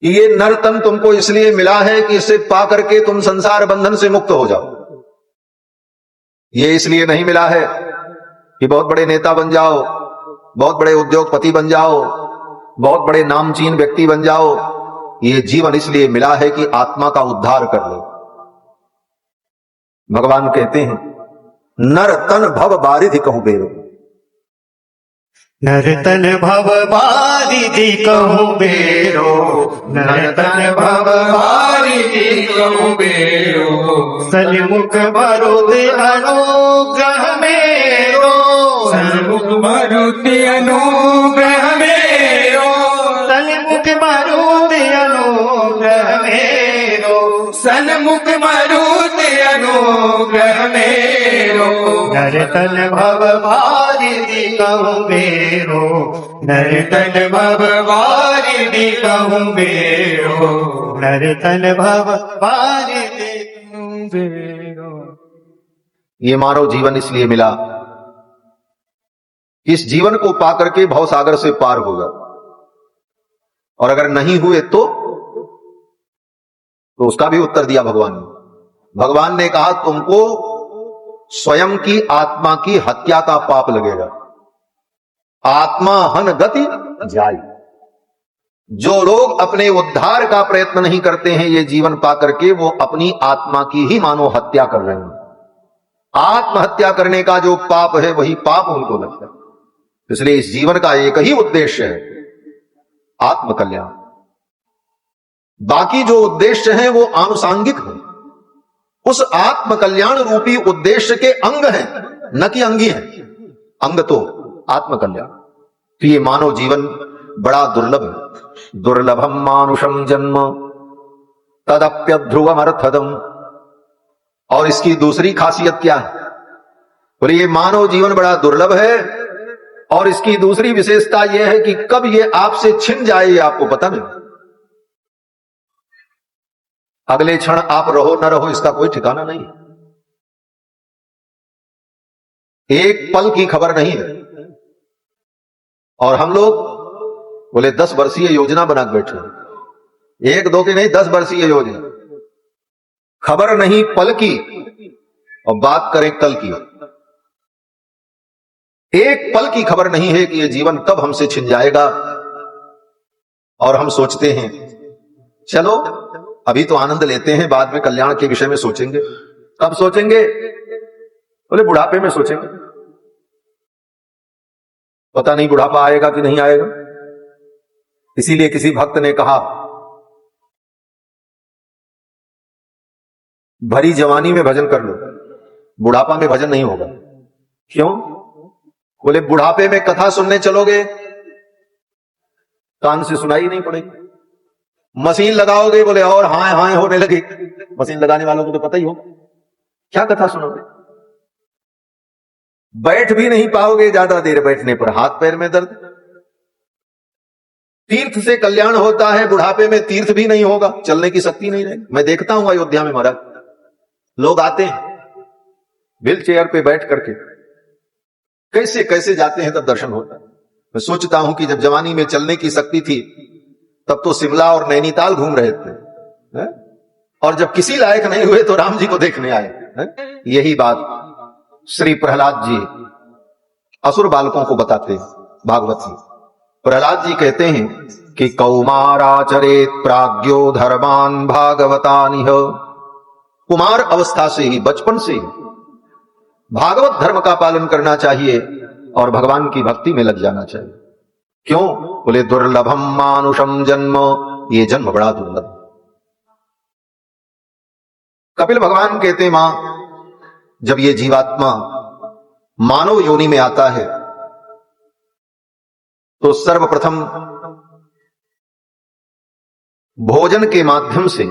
कि ये नर तन तुमको इसलिए मिला है कि इसे पा करके तुम संसार बंधन से मुक्त हो जाओ। ये इसलिए नहीं मिला है कि बहुत बड़े नेता बन जाओ, बहुत बड़े उद्योगपति बन जाओ, बहुत बड़े नामचीन व्यक्ति बन जाओ। ये जीवन इसलिए मिला है कि आत्मा का उद्धार कर लो। भगवान कहते हैं नर तन भव बारिधि कहूं बेरो। नर तन भव बारिधि कहूं बेरो, नर तन भव बारिधि कहूं बेरो। सन्मुख मरुति अनुग्रह मेरो, सन्मुख मरुति अनुग्रह मेरो, सन्मुख मरुति अनुग्रह मेरो, सन्मुख मरुति अनुग्रह मेरो। नर तन भव बारिधि कहूं बेरो, नर तन भव बारिधि कहूं बेरो, नर तन भव बारिधि कहूं बेरो। ये मानव जीवन इसलिए मिला, इस जीवन को पाकर के भवसागर से पार होगा, और अगर नहीं हुए तो उसका भी उत्तर दिया भगवान ने। भगवान ने कहा तुमको स्वयं की आत्मा की हत्या का पाप लगेगा। आत्मा हन गति जाई। जो लोग अपने उद्धार का प्रयत्न नहीं करते हैं ये जीवन पाकर के, वो अपनी आत्मा की ही मानो हत्या कर रहे हैं। आत्महत्या करने का जो पाप है वही पाप उनको लगता है। इसलिए इस जीवन का एक ही उद्देश्य है, आत्मकल्याण। बाकी जो उद्देश्य हैं वो आनुषांगिक हैं। उस आत्मकल्याण रूपी उद्देश्य के अंग हैं, न कि अंगी हैं। अंग तो आत्मकल्याण। तो ये मानव जीवन बड़ा दुर्लभ है। दुर्लभम मानुषम जन्म तदप्यध्रुवमर्थदम। और इसकी दूसरी खासियत क्या है? बोले ये मानव जीवन बड़ा दुर्लभ है, और इसकी दूसरी विशेषता यह है कि कब ये आपसे छिन जाए ये आपको पता नहीं। अगले क्षण आप रहो न रहो इसका कोई ठिकाना नहीं। एक पल की खबर नहीं है। और हम लोग बोले 10 वर्षीय योजना बना के बैठे, 1 2 की नहीं 10 वर्षीय योजना। खबर नहीं पल की और बात करें कल की। एक पल की खबर नहीं है कि यह जीवन कब हमसे छिन जाएगा। और हम सोचते हैं चलो अभी तो आनंद लेते हैं, बाद में कल्याण के विषय में सोचेंगे। कब सोचेंगे? बोले बुढ़ापे में सोचेंगे। पता नहीं बुढ़ापा आएगा कि नहीं आएगा। इसीलिए किसी भक्त ने कहा भरी जवानी में भजन कर लो, बुढ़ापा में भजन नहीं होगा। क्यों? बोले बुढ़ापे में कथा सुनने चलोगे, कान से सुनाई नहीं पड़ेगी। मशीन लगाओगे, बोले और हाय हाय होने लगे। मशीन लगाने वालों को तो पता ही हो, क्या कथा सुनोगे। बैठ भी नहीं पाओगे, ज्यादा देर बैठने पर हाथ पैर में दर्द। तीर्थ से कल्याण होता है, बुढ़ापे में तीर्थ भी नहीं होगा, चलने की शक्ति नहीं रहेगी। मैं देखता हूं अयोध्या में महाराज, लोग आते हैं व्हील चेयर पे बैठ करके, कैसे कैसे जाते हैं, तब दर्शन होता है। मैं सोचता हूं कि जब जवानी में चलने की शक्ति थी तब तो शिमला और नैनीताल घूम रहे थे, है? और जब किसी लायक नहीं हुए तो राम जी को देखने आए, है? यही बात श्री प्रहलाद जी असुर बालकों को बताते हैं भागवत में। प्रहलाद जी कहते हैं कि कौमाराचरेत प्राज्ञो धर्मान भागवतानिह। कुमार अवस्था से ही, बचपन से ही भागवत धर्म का पालन करना चाहिए और भगवान की भक्ति में लग जाना चाहिए। क्यों? बोले दुर्लभम मानुषम जन्म, ये जन्म बड़ा दुर्लभ। कपिल भगवान कहते मां, जब ये जीवात्मा मानव योनि में आता है तो सर्वप्रथम भोजन के माध्यम से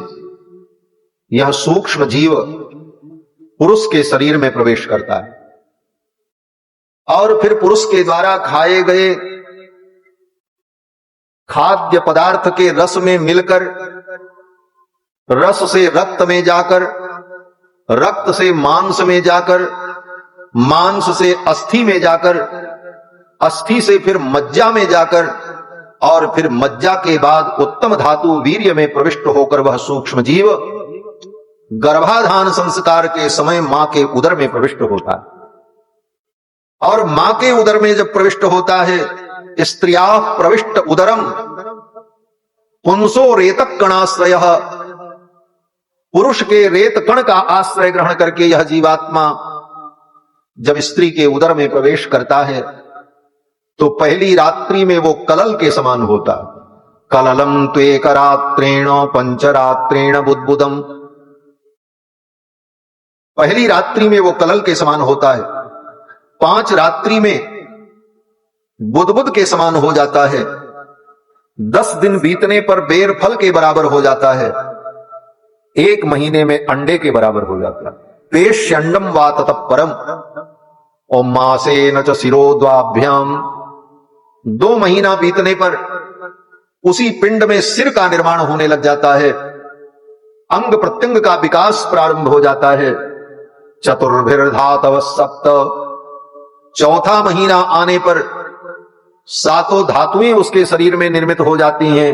यह सूक्ष्म जीव पुरुष के शरीर में प्रवेश करता है और फिर पुरुष के द्वारा खाए गए खाद्य पदार्थ के रस में मिलकर, रस से रक्त में जाकर, रक्त से मांस में जाकर, मांस से अस्थि में जाकर, अस्थि से फिर मज्जा में जाकर और फिर मज्जा के बाद उत्तम धातु वीर्य में प्रविष्ट होकर वह सूक्ष्म जीव गर्भाधान संस्कार के समय मां के उदर में प्रविष्ट होता है। और मां के उदर में जब प्रविष्ट होता है, स्त्रिया प्रविष्ट उदरम पुंसो रेतक कणाश्रय, पुरुष के रेत कण का आश्रय ग्रहण करके यह जीवात्मा जब स्त्री के उदर में प्रवेश करता है तो पहली रात्रि में वो कलल के समान होता है। कललम त्वेक रात्रेण पंचरात्रेण बुद्बुदम, पहली रात्रि में वो कलल के समान होता है, 5 रात्रि में बुदबुद के समान हो जाता है, 10 दिन बीतने पर बेर फल के बराबर हो जाता है, 1 महीने में अंडे के बराबर हो जाता है। पेश्यंडम वा ततः परम और मासे न च शिरोद्वाभ्याम, 2 महीना बीतने पर उसी पिंड में सिर का निर्माण होने लग जाता है, अंग प्रत्यंग का विकास प्रारंभ हो जाता है। चतुर्भिर्धातव सप्त, 4था महीना आने पर 7 धातुएं उसके शरीर में निर्मित हो जाती हैं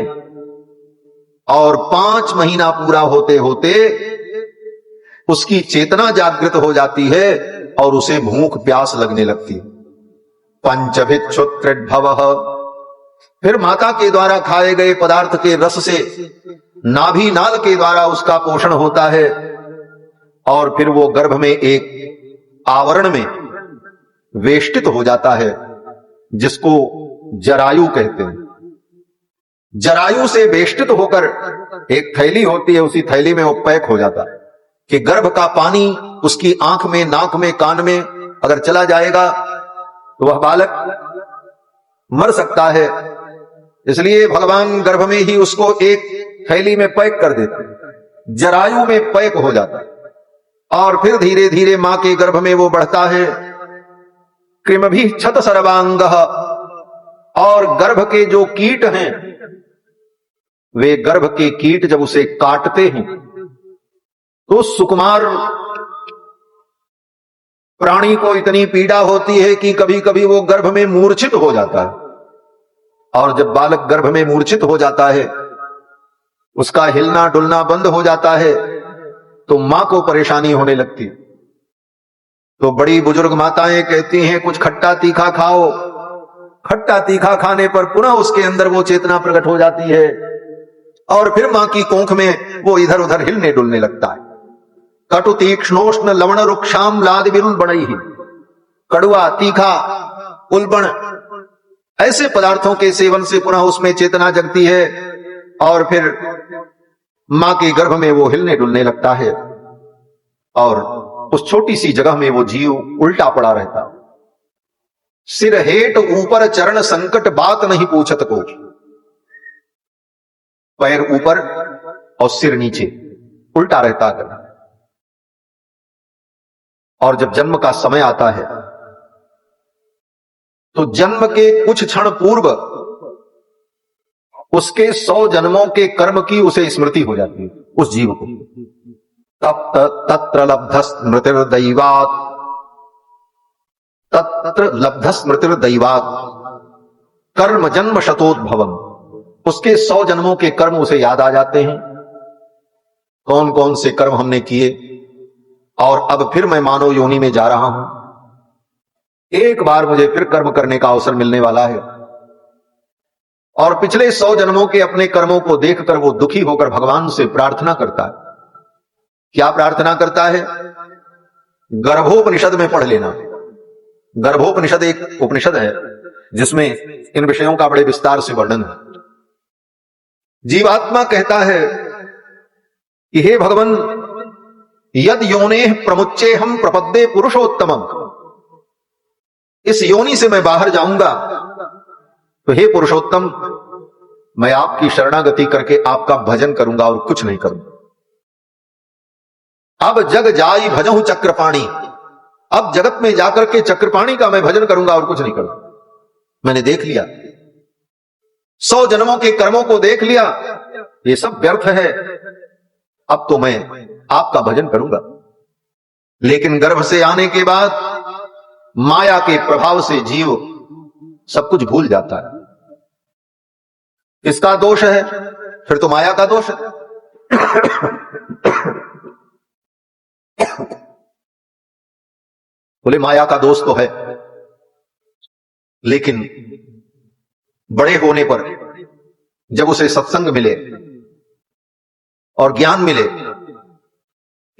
और 5 महीना पूरा होते होते उसकी चेतना जागृत हो जाती है और उसे भूख प्यास लगने लगती है। पंचभिक्षुत्रिड्भव, फिर माता के द्वारा खाए गए पदार्थ के रस से नाभि नाल के द्वारा उसका पोषण होता है और फिर वो गर्भ में एक आवरण में वेष्टित हो जाता है जिसको जरायु कहते हैं। जरायु से वेष्टित होकर एक थैली होती है, उसी थैली में वो पैक हो जाता है कि गर्भ का पानी उसकी आंख में, नाक में, कान में अगर चला जाएगा तो वह बालक मर सकता है। इसलिए भगवान गर्भ में ही उसको एक थैली में पैक कर देते हैं, जरायु में पैक हो जाता है और फिर धीरे धीरे मां के गर्भ में वो बढ़ता है। कृम भी छत सर्वांग, और गर्भ के जो कीट हैं वे गर्भ के कीट जब उसे काटते हैं तो सुकुमार प्राणी को इतनी पीड़ा होती है कि कभी कभी वो गर्भ में मूर्छित हो जाता है और जब बालक गर्भ में मूर्छित हो जाता है, उसका हिलना डुलना बंद हो जाता है, तो मां को परेशानी होने लगती। तो बड़ी बुजुर्ग माताएं कहती हैं कुछ खट्टा तीखा खाओ। खट्टा तीखा खाने पर पुनः उसके अंदर वो चेतना प्रकट हो जाती है और फिर मां की कोंख में वो इधर उधर हिलने डुलने लगता है। कटु तीक्ष्णोष्ण लवण रुक्षाम लाद बिरुल बड़ई, कड़ुआ तीखा उल्बण ऐसे पदार्थों के सेवन से पुनः उसमें चेतना जगती है और फिर मां के गर्भ में वो हिलने डुलने लगता है और उस छोटी सी जगह में वो जीव उल्टा पड़ा रहता। सिर हेट ऊपर चरण संकट बात नहीं पूछत को, पैर ऊपर और सिर नीचे उल्टा रहता है। और जब जन्म का समय आता है तो जन्म के कुछ क्षण पूर्व उसके 100 जन्मों के कर्म की उसे स्मृति हो जाती है उस जीव को। तत्र लब्ध स्मृतिर्दैवात्, तत्र लब्ध स्मृतिर्दैवात् कर्म जन्म शतोद्भवम्। उसके 100 जन्मों के कर्म उसे याद आ जाते हैं, कौन कौन से कर्म हमने किए, और अब फिर मैं मानव योनि में जा रहा हूं, एक बार मुझे फिर कर्म करने का अवसर मिलने वाला है। और पिछले 100 जन्मों के अपने कर्मों को देखकर वो दुखी होकर भगवान से प्रार्थना करता है। क्या प्रार्थना करता है? गर्भोपनिषद में पढ़ लेना। गर्भोपनिषद एक उपनिषद है जिसमें इन विषयों का बड़े विस्तार से वर्णन है। जीवात्मा कहता है कि हे भगवान, यद योने प्रमुच्चे हम प्रपद्ये पुरुषोत्तमम, इस योनि से मैं बाहर जाऊंगा तो हे पुरुषोत्तम, मैं आपकी शरणागति करके आपका भजन करूंगा और कुछ नहीं करूंगा। अब जग जाई भजहु चक्रपाणी, अब जगत में जाकर के चक्रपाणी का मैं भजन करूंगा और कुछ नहीं करूंगा। मैंने देख लिया, 100 जन्मों के कर्मों को देख लिया, ये सब व्यर्थ है। अब तो मैं आपका भजन करूंगा। लेकिन गर्भ से आने के बाद माया के प्रभाव से जीव सब कुछ भूल जाता है। किसका दोष है? फिर तो माया का दोष है। बोले माया का दोष तो है, लेकिन बड़े होने पर जब उसे सत्संग मिले और ज्ञान मिले,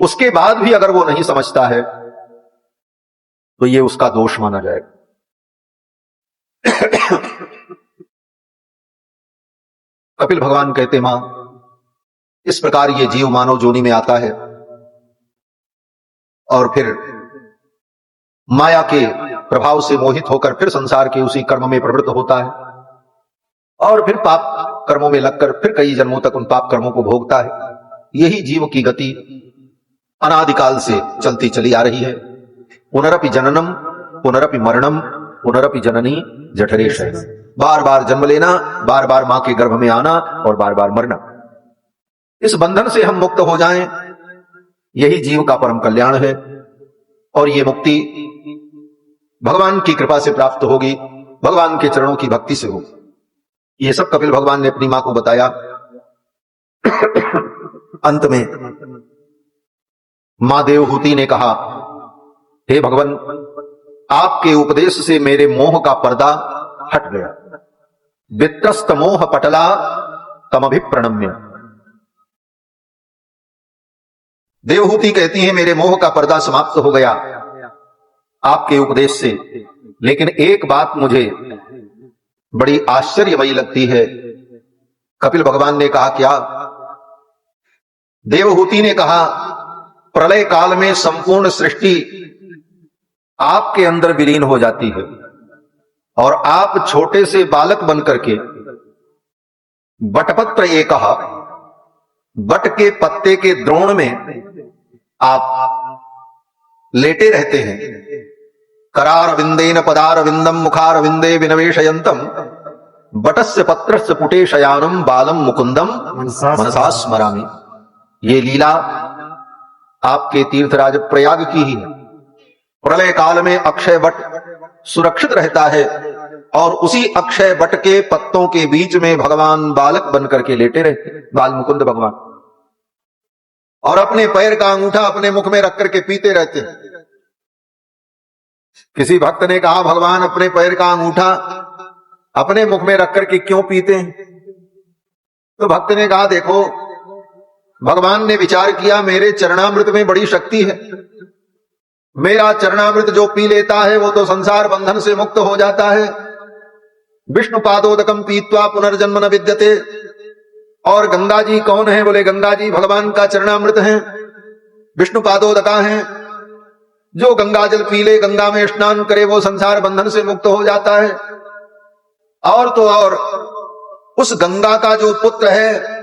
उसके बाद भी अगर वो नहीं समझता है तो ये उसका दोष माना जाएगा। कपिल भगवान कहते, मां, इस प्रकार ये जीव मानव जोनि में आता है और फिर माया के प्रभाव से मोहित होकर फिर संसार के उसी कर्म में प्रवृत्त होता है और फिर पाप कर्मों में लगकर फिर कई जन्मों तक उन पाप कर्मों को भोगता है। यही जीव की गति अनादिकाल से चलती चली आ रही है। पुनरपि जननम पुनरपि मरणम पुनरपि जननी जठरेश, बार बार जन्म लेना, बार बार मां के गर्भ में आना और बार बार मरना। इस बंधन से हम मुक्त हो जाएं, यही जीव का परम कल्याण है। और ये मुक्ति भगवान की कृपा से प्राप्त होगी, भगवान के चरणों की भक्ति से होगी। ये सब कपिल भगवान ने अपनी मां को बताया। अंत में मां देवहूति ने कहा, हे भगवान, आपके उपदेश से मेरे मोह का पर्दा हट गया। वित्रस्त मोह पटला तमभिप्रणम्य। देवहूति कहती है, मेरे मोह का पर्दा समाप्त हो गया आपके उपदेश से। लेकिन एक बात मुझे बड़ी आश्चर्यमयी लगती है। कपिल भगवान ने कहा, क्या? देवहूति ने कहा, प्रलय काल में संपूर्ण सृष्टि आपके अंदर विलीन हो जाती है और आप छोटे से बालक बनकर के बटपत्र एक बट के पत्ते के द्रोण में आप लेटे रहते हैं। करार विंदेन पदार विंदम मुखार विंदे विनवेशयंतम बटस्य पत्रस्य पुटे शयानम बालम मुकुंदम मनसा स्मरामि। ये लीला आपके तीर्थराज प्रयाग की ही है। प्रलय काल में अक्षय वट सुरक्षित रहता है और उसी अक्षय वट के पत्तों के बीच में भगवान बालक बनकर के लेटे रहते, बाल मुकुंद भगवान। और अपने पैर का अंगूठा अपने मुख में रख करके पीते रहते हैं। किसी भक्त ने कहा, भगवान अपने पैर का अंगूठा अपने मुख में रख करके क्यों पीते हैं? तो भक्त ने कहा, देखो भगवान ने विचार किया, मेरे चरणामृत में बड़ी शक्ति है। मेरा चरणामृत जो पी लेता है वो तो संसार बंधन से मुक्त हो जाता है। विष्णु पादोदकम पीत्वा पुनर्जन्म न विद्यते। और गंगा जी कौन है? बोले गंगा जी भगवान का चरणामृत है, विष्णु पादोदका है। जो गंगा जल पी ले, गंगा में स्नान करे, वो संसार बंधन से मुक्त हो जाता है। और तो और उस गंगा का जो पुत्र है,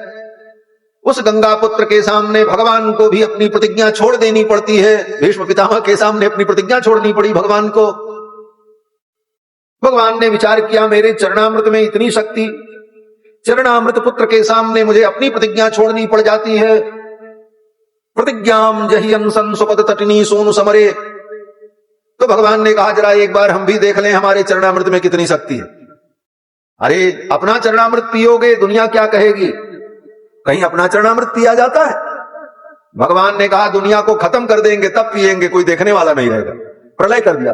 उस गंगा पुत्र के सामने भगवान को भी अपनी प्रतिज्ञा छोड़ देनी पड़ती है। भीष्म पितामह के सामने अपनी प्रतिज्ञा छोड़नी पड़ी भगवान को। भगवान ने विचार किया, मेरे चरणामृत में इतनी शक्ति, चरणामृत पुत्र के सामने मुझे अपनी प्रतिज्ञा छोड़नी पड़ जाती है। प्रतिज्ञाम जहियन संसुपद तटिनी सोनु समरे। तो भगवान ने कहा, जरा एक बार हम भी देख लें हमारे चरणामृत में कितनी शक्ति है। अरे अपना चरणामृत पियोगे दुनिया क्या कहेगी? कहीं अपना चरणामृत पिया जाता है? भगवान ने कहा, दुनिया को खत्म कर देंगे तब पिएंगे, कोई देखने वाला नहीं रहेगा। प्रलय कर दिया,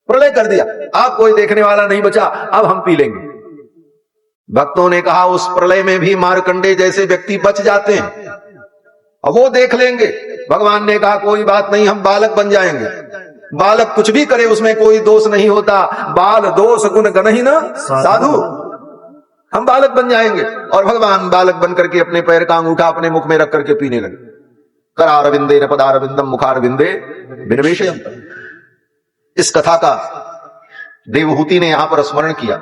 प्रलय कर दिया, अब कोई देखने वाला नहीं बचा, अब हम पी लेंगे। भक्तों ने कहा, उस प्रलय में भी मार्कंडे जैसे व्यक्ति बच जाते हैं, अब वो देख लेंगे। भगवान ने कहा, कोई बात नहीं, हम बालक बन जाएंगे। बालक कुछ भी करे उसमें कोई दोष नहीं होता। बाल दोष गुण गनहि न साधु। हम बालक बन जाएंगे। और भगवान बालक बन करके अपने पैर का अंगूठा अपने मुख में रख करके पीने लगे। करारविंदे न पदारविंदम मुखारविंदे विनिवेशयम्। इस कथा का देवहूति ने यहां पर स्मरण किया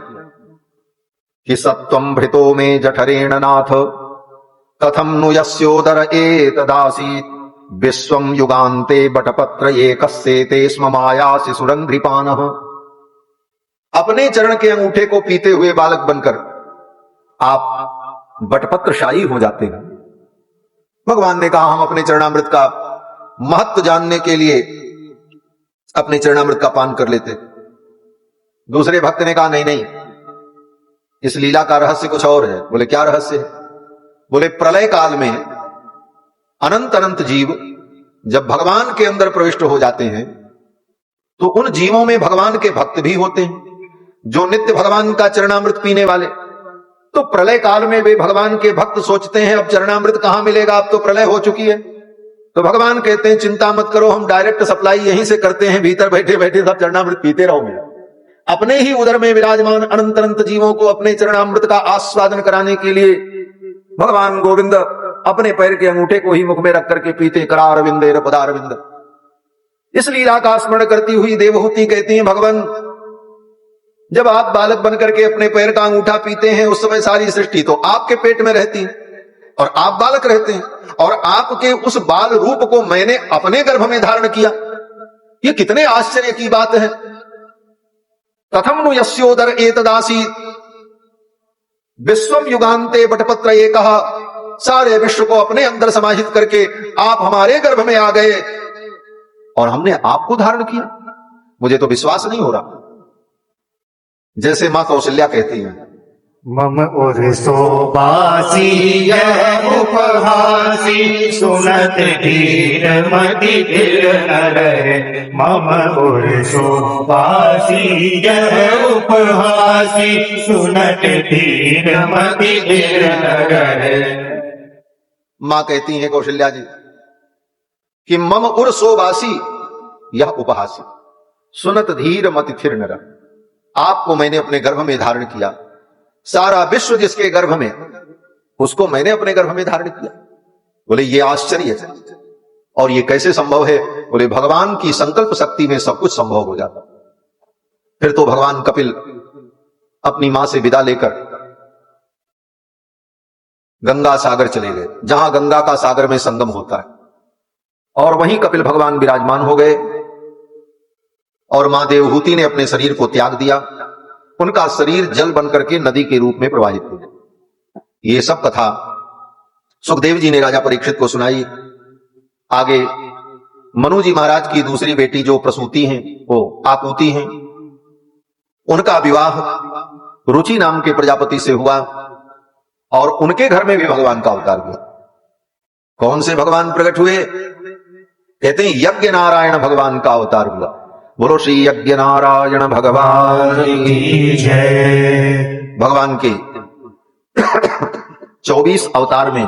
कि सत्वं भृतो में जठरेण नाथ कथम नु यस्योदर एतदासीत् विश्वं युगान्ते बटपत्र एकस्येते स्म मायासि सुरंध्रिपानः। अपने चरण के अंगूठे को पीते हुए बालक बनकर आप बटपत्रशाही हो जाते हैं। भगवान ने कहा, हम अपने चरणामृत का महत्व जानने के लिए अपने चरणामृत का पान कर लेते। दूसरे भक्त ने कहा, नहीं नहीं, इस लीला का रहस्य कुछ और है। बोले क्या रहस्य है? बोले प्रलय काल में अनंत अनंत जीव जब भगवान के अंदर प्रविष्ट हो जाते हैं तो उन जीवों में भगवान के भक्त भी होते हैं, जो नित्य भगवान का चरणामृत पीने वाले। तो प्रलय काल में वे भगवान के भक्त सोचते हैं, अब चरणामृत कहां मिलेगा, अब तो प्रलय हो चुकी है। तो भगवान कहते हैं, चिंता मत करो, हम डायरेक्ट सप्लाई यहीं से करते हैं, भीतर बैठे बैठे सब चरणामृत पीते रहो। मेरा अपने ही उदर में विराजमान अनंत अनंत जीवों को अपने चरणामृत का आस्वादन कराने के लिए भगवान गोविंद अपने पैर के अंगूठे को ही मुख में रख करके पीते। करारविंदे न पदारविंद। इस लीला का स्मरण करती हुई देवहूति कहती हैं, भगवान जब आप बालक बनकर के अपने पैर का अंगूठा पीते हैं उस समय सारी सृष्टि तो आपके पेट में रहती है और आप बालक रहते हैं, और आपके उस बाल रूप को मैंने अपने गर्भ में धारण किया। ये कितने आश्चर्य की बात है। कथम नु यस्योदर एतदासीत् विश्वम युगान्ते बटपत्र एकः। सारे विश्व को अपने अंदर समाहित करके आप हमारे गर्भ में आ गए और हमने आपको धारण किया। मुझे तो विश्वास नहीं हो रहा। जैसे मां कौशल्या कहती हैं, मम उर्सोबासी यह उपहासी सुनत धीर मति धीर न रहे। मम उर्सोबासी यह उपहासी सुनत धीर मति धीर न रहे। मां कहती हैं कौशल्या जी कि मम उर्सोबासी यह उपहासी सुनत धीर मति थिर न रहे। आपको मैंने अपने गर्भ में धारण किया। सारा विश्व जिसके गर्भ में, उसको मैंने अपने गर्भ में धारण किया। बोले ये आश्चर्य है। और ये कैसे संभव है? बोले भगवान की संकल्प शक्ति में सब कुछ संभव हो जाता। फिर तो भगवान कपिल अपनी मां से विदा लेकर गंगा सागर चले गए, जहां गंगा का सागर में संगम होता है, और वहीं कपिल भगवान विराजमान हो गए। और मां देवहूति ने अपने शरीर को त्याग दिया। उनका शरीर जल बनकर के नदी के रूप में प्रवाहित हो गया। ये सब कथा सुखदेव जी ने राजा परीक्षित को सुनाई। आगे मनु जी महाराज की दूसरी बेटी जो प्रसूति हैं, वो आपूति हैं, उनका विवाह रुचि नाम के प्रजापति से हुआ और उनके घर में भी भगवान का अवतार हुआ। कौन से भगवान प्रकट हुए? कहते हैं यज्ञ नारायण भगवान का अवतार हुआ। बोलो श्री यज्ञ नारायण भगवान की जय। भगवान के 24 अवतार में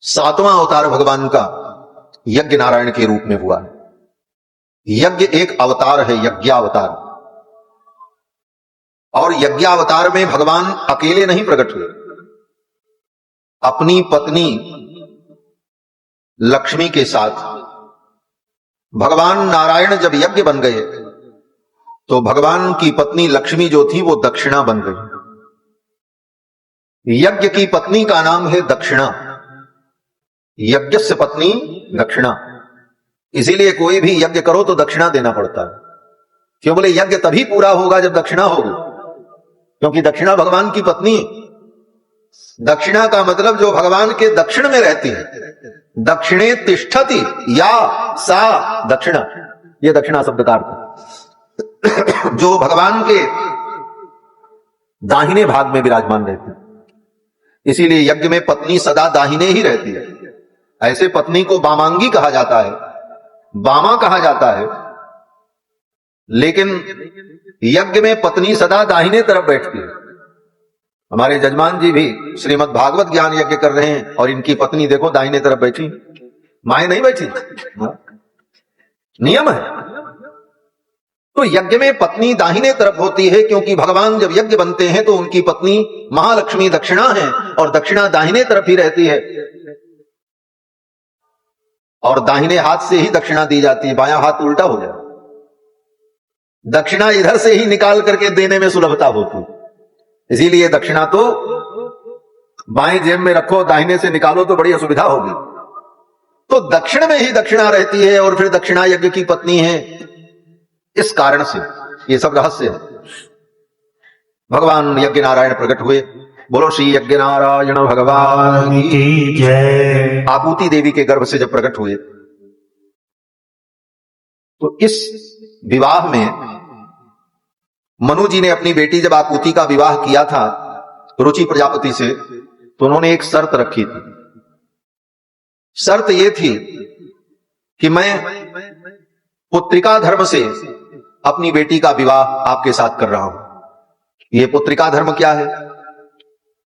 7वां अवतार भगवान का यज्ञ नारायण के रूप में हुआ। यज्ञ एक अवतार है, यज्ञावतार। और यज्ञावतार में भगवान अकेले नहीं प्रकट हुए, अपनी पत्नी लक्ष्मी के साथ। भगवान नारायण जब यज्ञ बन गए तो भगवान की पत्नी लक्ष्मी जो थी वो दक्षिणा बन गई। यज्ञ की पत्नी का नाम है दक्षिणा, यज्ञस्य पत्नी दक्षिणा। इसीलिए कोई भी यज्ञ करो तो दक्षिणा देना पड़ता है। क्यों? बोले यज्ञ तभी पूरा होगा जब दक्षिणा होगी, क्योंकि दक्षिणा भगवान की पत्नी है। दक्षिणा का मतलब जो भगवान के दक्षिण में रहती है। दक्षिणे तिष्ठति या सा दक्षिणा, यह दक्षिणा शब्द का अर्थ। जो भगवान के दाहिने भाग में विराजमान रहती है। इसीलिए यज्ञ में पत्नी सदा दाहिने ही रहती है। ऐसे पत्नी को वामांगी कहा जाता है, वामा कहा जाता है। लेकिन यज्ञ में पत्नी सदा दाहिने तरफ बैठती है। हमारे जजमान जी भी श्रीमद् भागवत ज्ञान यज्ञ कर रहे हैं और इनकी पत्नी देखो दाहिने तरफ बैठी, माए नहीं बैठी। नियम है। तो यज्ञ में पत्नी दाहिने तरफ होती है, क्योंकि भगवान जब यज्ञ बनते हैं तो उनकी पत्नी महालक्ष्मी दक्षिणा है और दक्षिणा दाहिने तरफ ही रहती है। और दाहिने हाथ से ही दक्षिणा दी जाती है, बायां हाथ उल्टा हो जाए। दक्षिणा इधर से ही निकाल करके देने में सुलभता होती, इसीलिए दक्षिणा तो बाएं जेब में रखो, दाहिने से निकालो तो बड़ी असुविधा होगी। तो दक्षिण में ही दक्षिणा रहती है और फिर दक्षिणा यज्ञ की पत्नी है। इस कारण से ये सब रहस्य है। भगवान यज्ञ नारायण प्रकट हुए। बोलो श्री यज्ञ नारायण भगवान की जय। आकुति देवी के गर्भ से जब प्रकट हुए तो इस विवाह में मनु जी ने अपनी बेटी जब आकुति का विवाह किया था रुचि प्रजापति से, तो उन्होंने एक शर्त रखी थी। शर्त यह थी कि मैं पुत्रिका धर्म से अपनी बेटी का विवाह आपके साथ कर रहा हूं। यह पुत्रिका धर्म क्या है?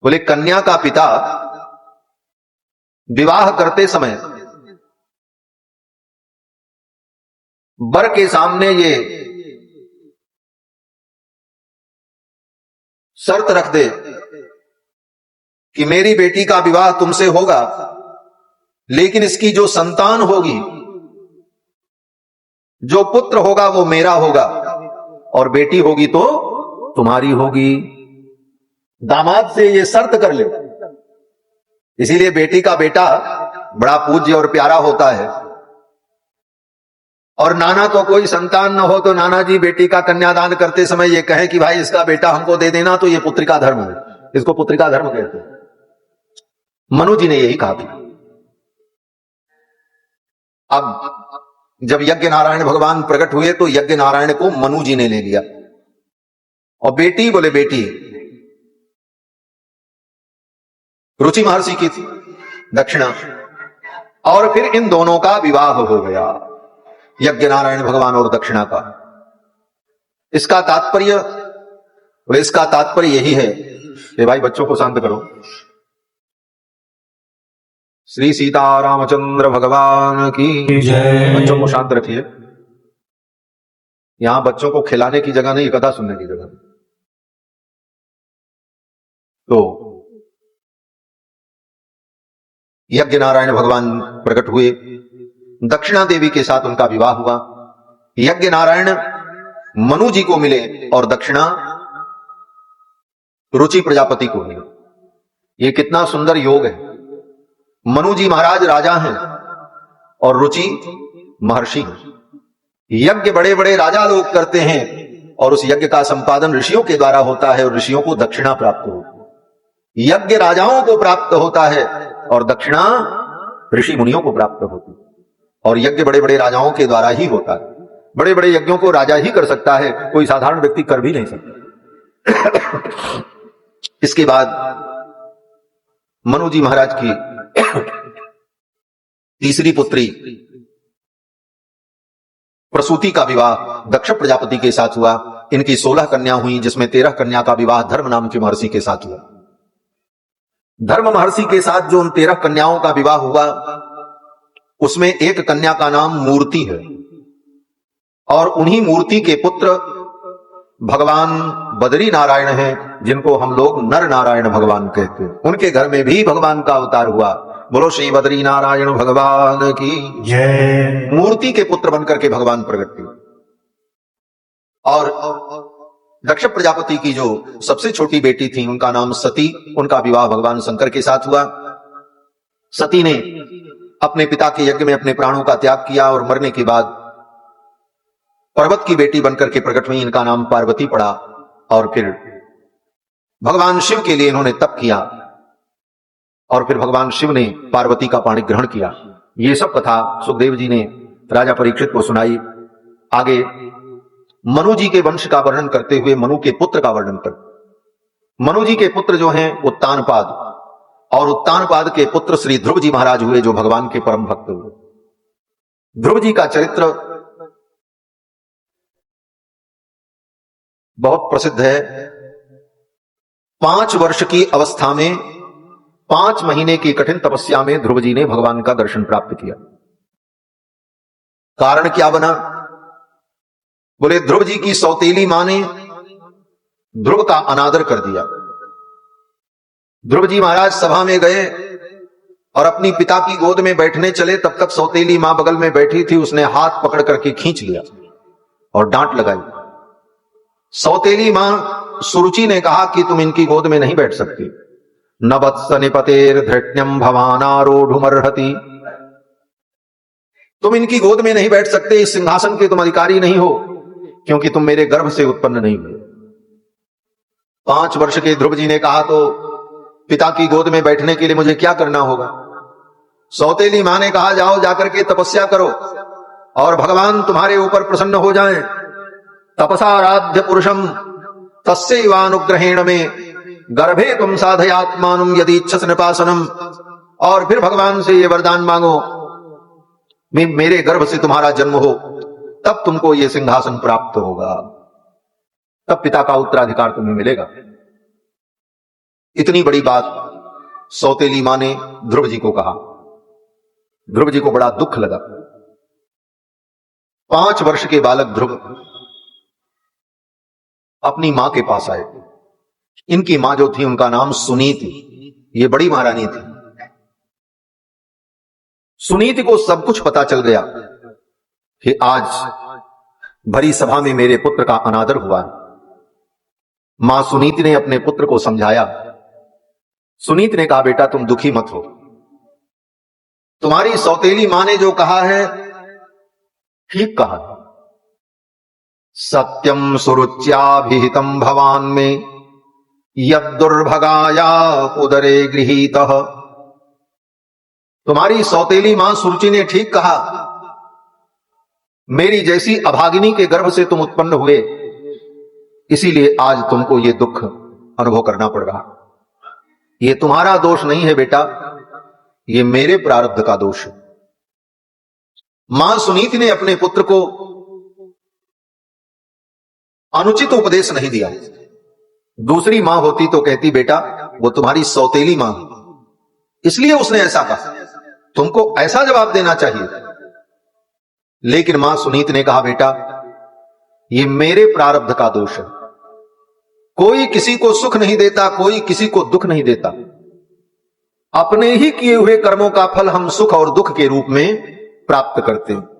बोले कन्या का पिता विवाह करते समय वर के सामने ये शर्त रख दे कि मेरी बेटी का विवाह तुमसे होगा, लेकिन इसकी जो संतान होगी, जो पुत्र होगा वो मेरा होगा और बेटी होगी तो तुम्हारी होगी। दामाद से ये शर्त कर ले। इसीलिए बेटी का बेटा बड़ा पूज्य और प्यारा होता है। और नाना को कोई संतान न हो तो नाना जी बेटी का कन्यादान करते समय ये कहे कि भाई इसका बेटा हमको दे देना, तो ये पुत्रिका धर्म है। इसको पुत्रिका धर्म कहते हैं। मनु जी ने यही कहा था। अब जब यज्ञ नारायण भगवान प्रकट हुए तो यज्ञ नारायण को मनु जी ने ले लिया। और बेटी, बोले बेटी रुचि महर्षि की थी दक्षिणा। और फिर इन दोनों का विवाह हो गया, यज्ञ नारायण भगवान और दक्षिणा का। इसका तात्पर्य, इसका तात्पर्य यही है कि भाई बच्चों को शांत करो। श्री सीता रामचंद्र भगवान की जय। बच्चों को शांत रखिए। यहां बच्चों को खिलाने की जगह नहीं, कथा सुनने की जगह। तो यज्ञ नारायण भगवान प्रकट हुए, दक्षिणा देवी के साथ उनका विवाह हुआ। यज्ञ नारायण मनु जी को मिले और दक्षिणा रुचि प्रजापति को मिले। ये कितना सुंदर योग है। मनु जी महाराज राजा हैं और रुचि महर्षि हैं। यज्ञ बड़े बड़े राजा लोग करते हैं और उस यज्ञ का संपादन ऋषियों के द्वारा होता है और ऋषियों को दक्षिणा प्राप्त होती है। यज्ञ राजाओं को प्राप्त होता है और दक्षिणा ऋषि मुनियों को प्राप्त होती है। और यज्ञ बड़े बड़े राजाओं के द्वारा ही होता है। बड़े बड़े यज्ञों को राजा ही कर सकता है, कोई साधारण व्यक्ति कर भी नहीं सकता। इसके बाद मनु जी महाराज की तीसरी पुत्री प्रसूति का विवाह दक्ष प्रजापति के साथ हुआ। इनकी 16 कन्या हुई, जिसमें 13 कन्या का विवाह धर्म नाम के महर्षि के साथ हुआ। धर्म महर्षि के साथ जो उन 13 कन्याओं का विवाह हुआ, उसमें एक कन्या का नाम मूर्ति है, और उन्हीं मूर्ति के पुत्र भगवान बद्री नारायण हैं, जिनको हम लोग नर नारायण भगवान कहते हैं। उनके घर में भी भगवान का अवतार हुआ। बोलो श्री बद्री नारायण भगवान की जय। मूर्ति के पुत्र बनकर के भगवान प्रकट हुए। और दक्ष प्रजापति की जो सबसे छोटी बेटी थी, उनका नाम सती, उनका विवाह भगवान शंकर के साथ हुआ। सती ने अपने पिता के यज्ञ में अपने प्राणों का त्याग किया और मरने के बाद पर्वत की बेटी बनकर के प्रकट हुई। इनका नाम पार्वती पड़ा। और फिर भगवान शिव के लिए इन्होंने तप किया, और फिर भगवान शिव ने पार्वती का पाणी ग्रहण किया। ये सब कथा सुखदेव जी ने राजा परीक्षित को सुनाई। आगे मनु जी के वंश का वर्णन करते हुए मनु के पुत्र का वर्णन कर। मनु जी के पुत्र जो हैं उत्तानपाद, और उत्तानपाद के पुत्र श्री ध्रुव जी महाराज हुए, जो भगवान के परम भक्त हुए। ध्रुव जी का चरित्र बहुत प्रसिद्ध है। 5 वर्ष की अवस्था में 5 महीने की कठिन तपस्या में ध्रुव जी ने भगवान का दर्शन प्राप्त किया। कारण क्या बना? बोले ध्रुव जी की सौतेली मां ने ध्रुव का अनादर कर दिया। ध्रुव जी महाराज सभा में गए और अपनी पिता की गोद में बैठने चले, तब तक सौतेली मां बगल में बैठी थी। उसने हाथ पकड़ करके खींच लिया और डांट लगाई। सौतेली मां सुरुचि ने कहा कि तुम इनकी गोद में नहीं बैठ सकती। न वत्स निपतेर धृत्यम भवानारोढ़ुमर्हति, तुम इनकी गोद में नहीं बैठ सकते, इस सिंहासन के तुम अधिकारी नहीं हो, क्योंकि तुम मेरे गर्भ से उत्पन्न नहीं हुए। 5 वर्ष के ध्रुव जी ने कहा, तो पिता की गोद में बैठने के लिए मुझे क्या करना होगा? सौतेली मां ने कहा, जाओ जाकर के तपस्या करो और भगवान तुम्हारे ऊपर प्रसन्न हो जाएं। तपसाराध्य पुरुषम तस्यैवानुग्रहेण में गर्भे तुम साधयात्मानुम यदि इच्छस निपासनम, और फिर भगवान से ये वरदान मांगो, मेरे गर्भ से तुम्हारा जन्म हो, तब तुमको ये सिंहासन प्राप्त होगा, तब पिता का उत्तराधिकार तुम्हें मिलेगा। इतनी बड़ी बात सौतेली मां ने ध्रुव जी को कहा। ध्रुव जी को बड़ा दुख लगा। 5 वर्ष के बालक ध्रुव अपनी मां के पास आए। इनकी मां जो थी, उनका नाम सुनीति, ये बड़ी महारानी थी। सुनीति को सब कुछ पता चल गया कि आज भरी सभा में मेरे पुत्र का अनादर हुआ है। मां सुनीति ने अपने पुत्र को समझाया। सुनीति ने कहा, बेटा तुम दुखी मत हो, तुम्हारी सौतेली मां ने जो कहा है ठीक कहा। सत्यम सुरुच्याभिहितम भवान में यद्दुर्भगाया उदरे गृहीतः, तुम्हारी सौतेली मां सुरुचि ने ठीक कहा। मेरी जैसी अभागिनी के गर्भ से तुम उत्पन्न हुए, इसीलिए आज तुमको ये दुख अनुभव करना पड़ रहा। ये तुम्हारा दोष नहीं है बेटा, ये मेरे प्रारब्ध का दोष है। मां सुनीति ने अपने पुत्र को अनुचित उपदेश नहीं दिया। दूसरी मां होती तो कहती, बेटा वो तुम्हारी सौतेली मां है, इसलिए उसने ऐसा कहा, तुमको ऐसा जवाब देना चाहिए। लेकिन मां सुनीति ने कहा, बेटा ये मेरे प्रारब्ध का दोष है। कोई किसी को सुख नहीं देता, कोई किसी को दुख नहीं देता। अपने ही किए हुए कर्मों का फल हम सुख और दुख के रूप में प्राप्त करते हैं।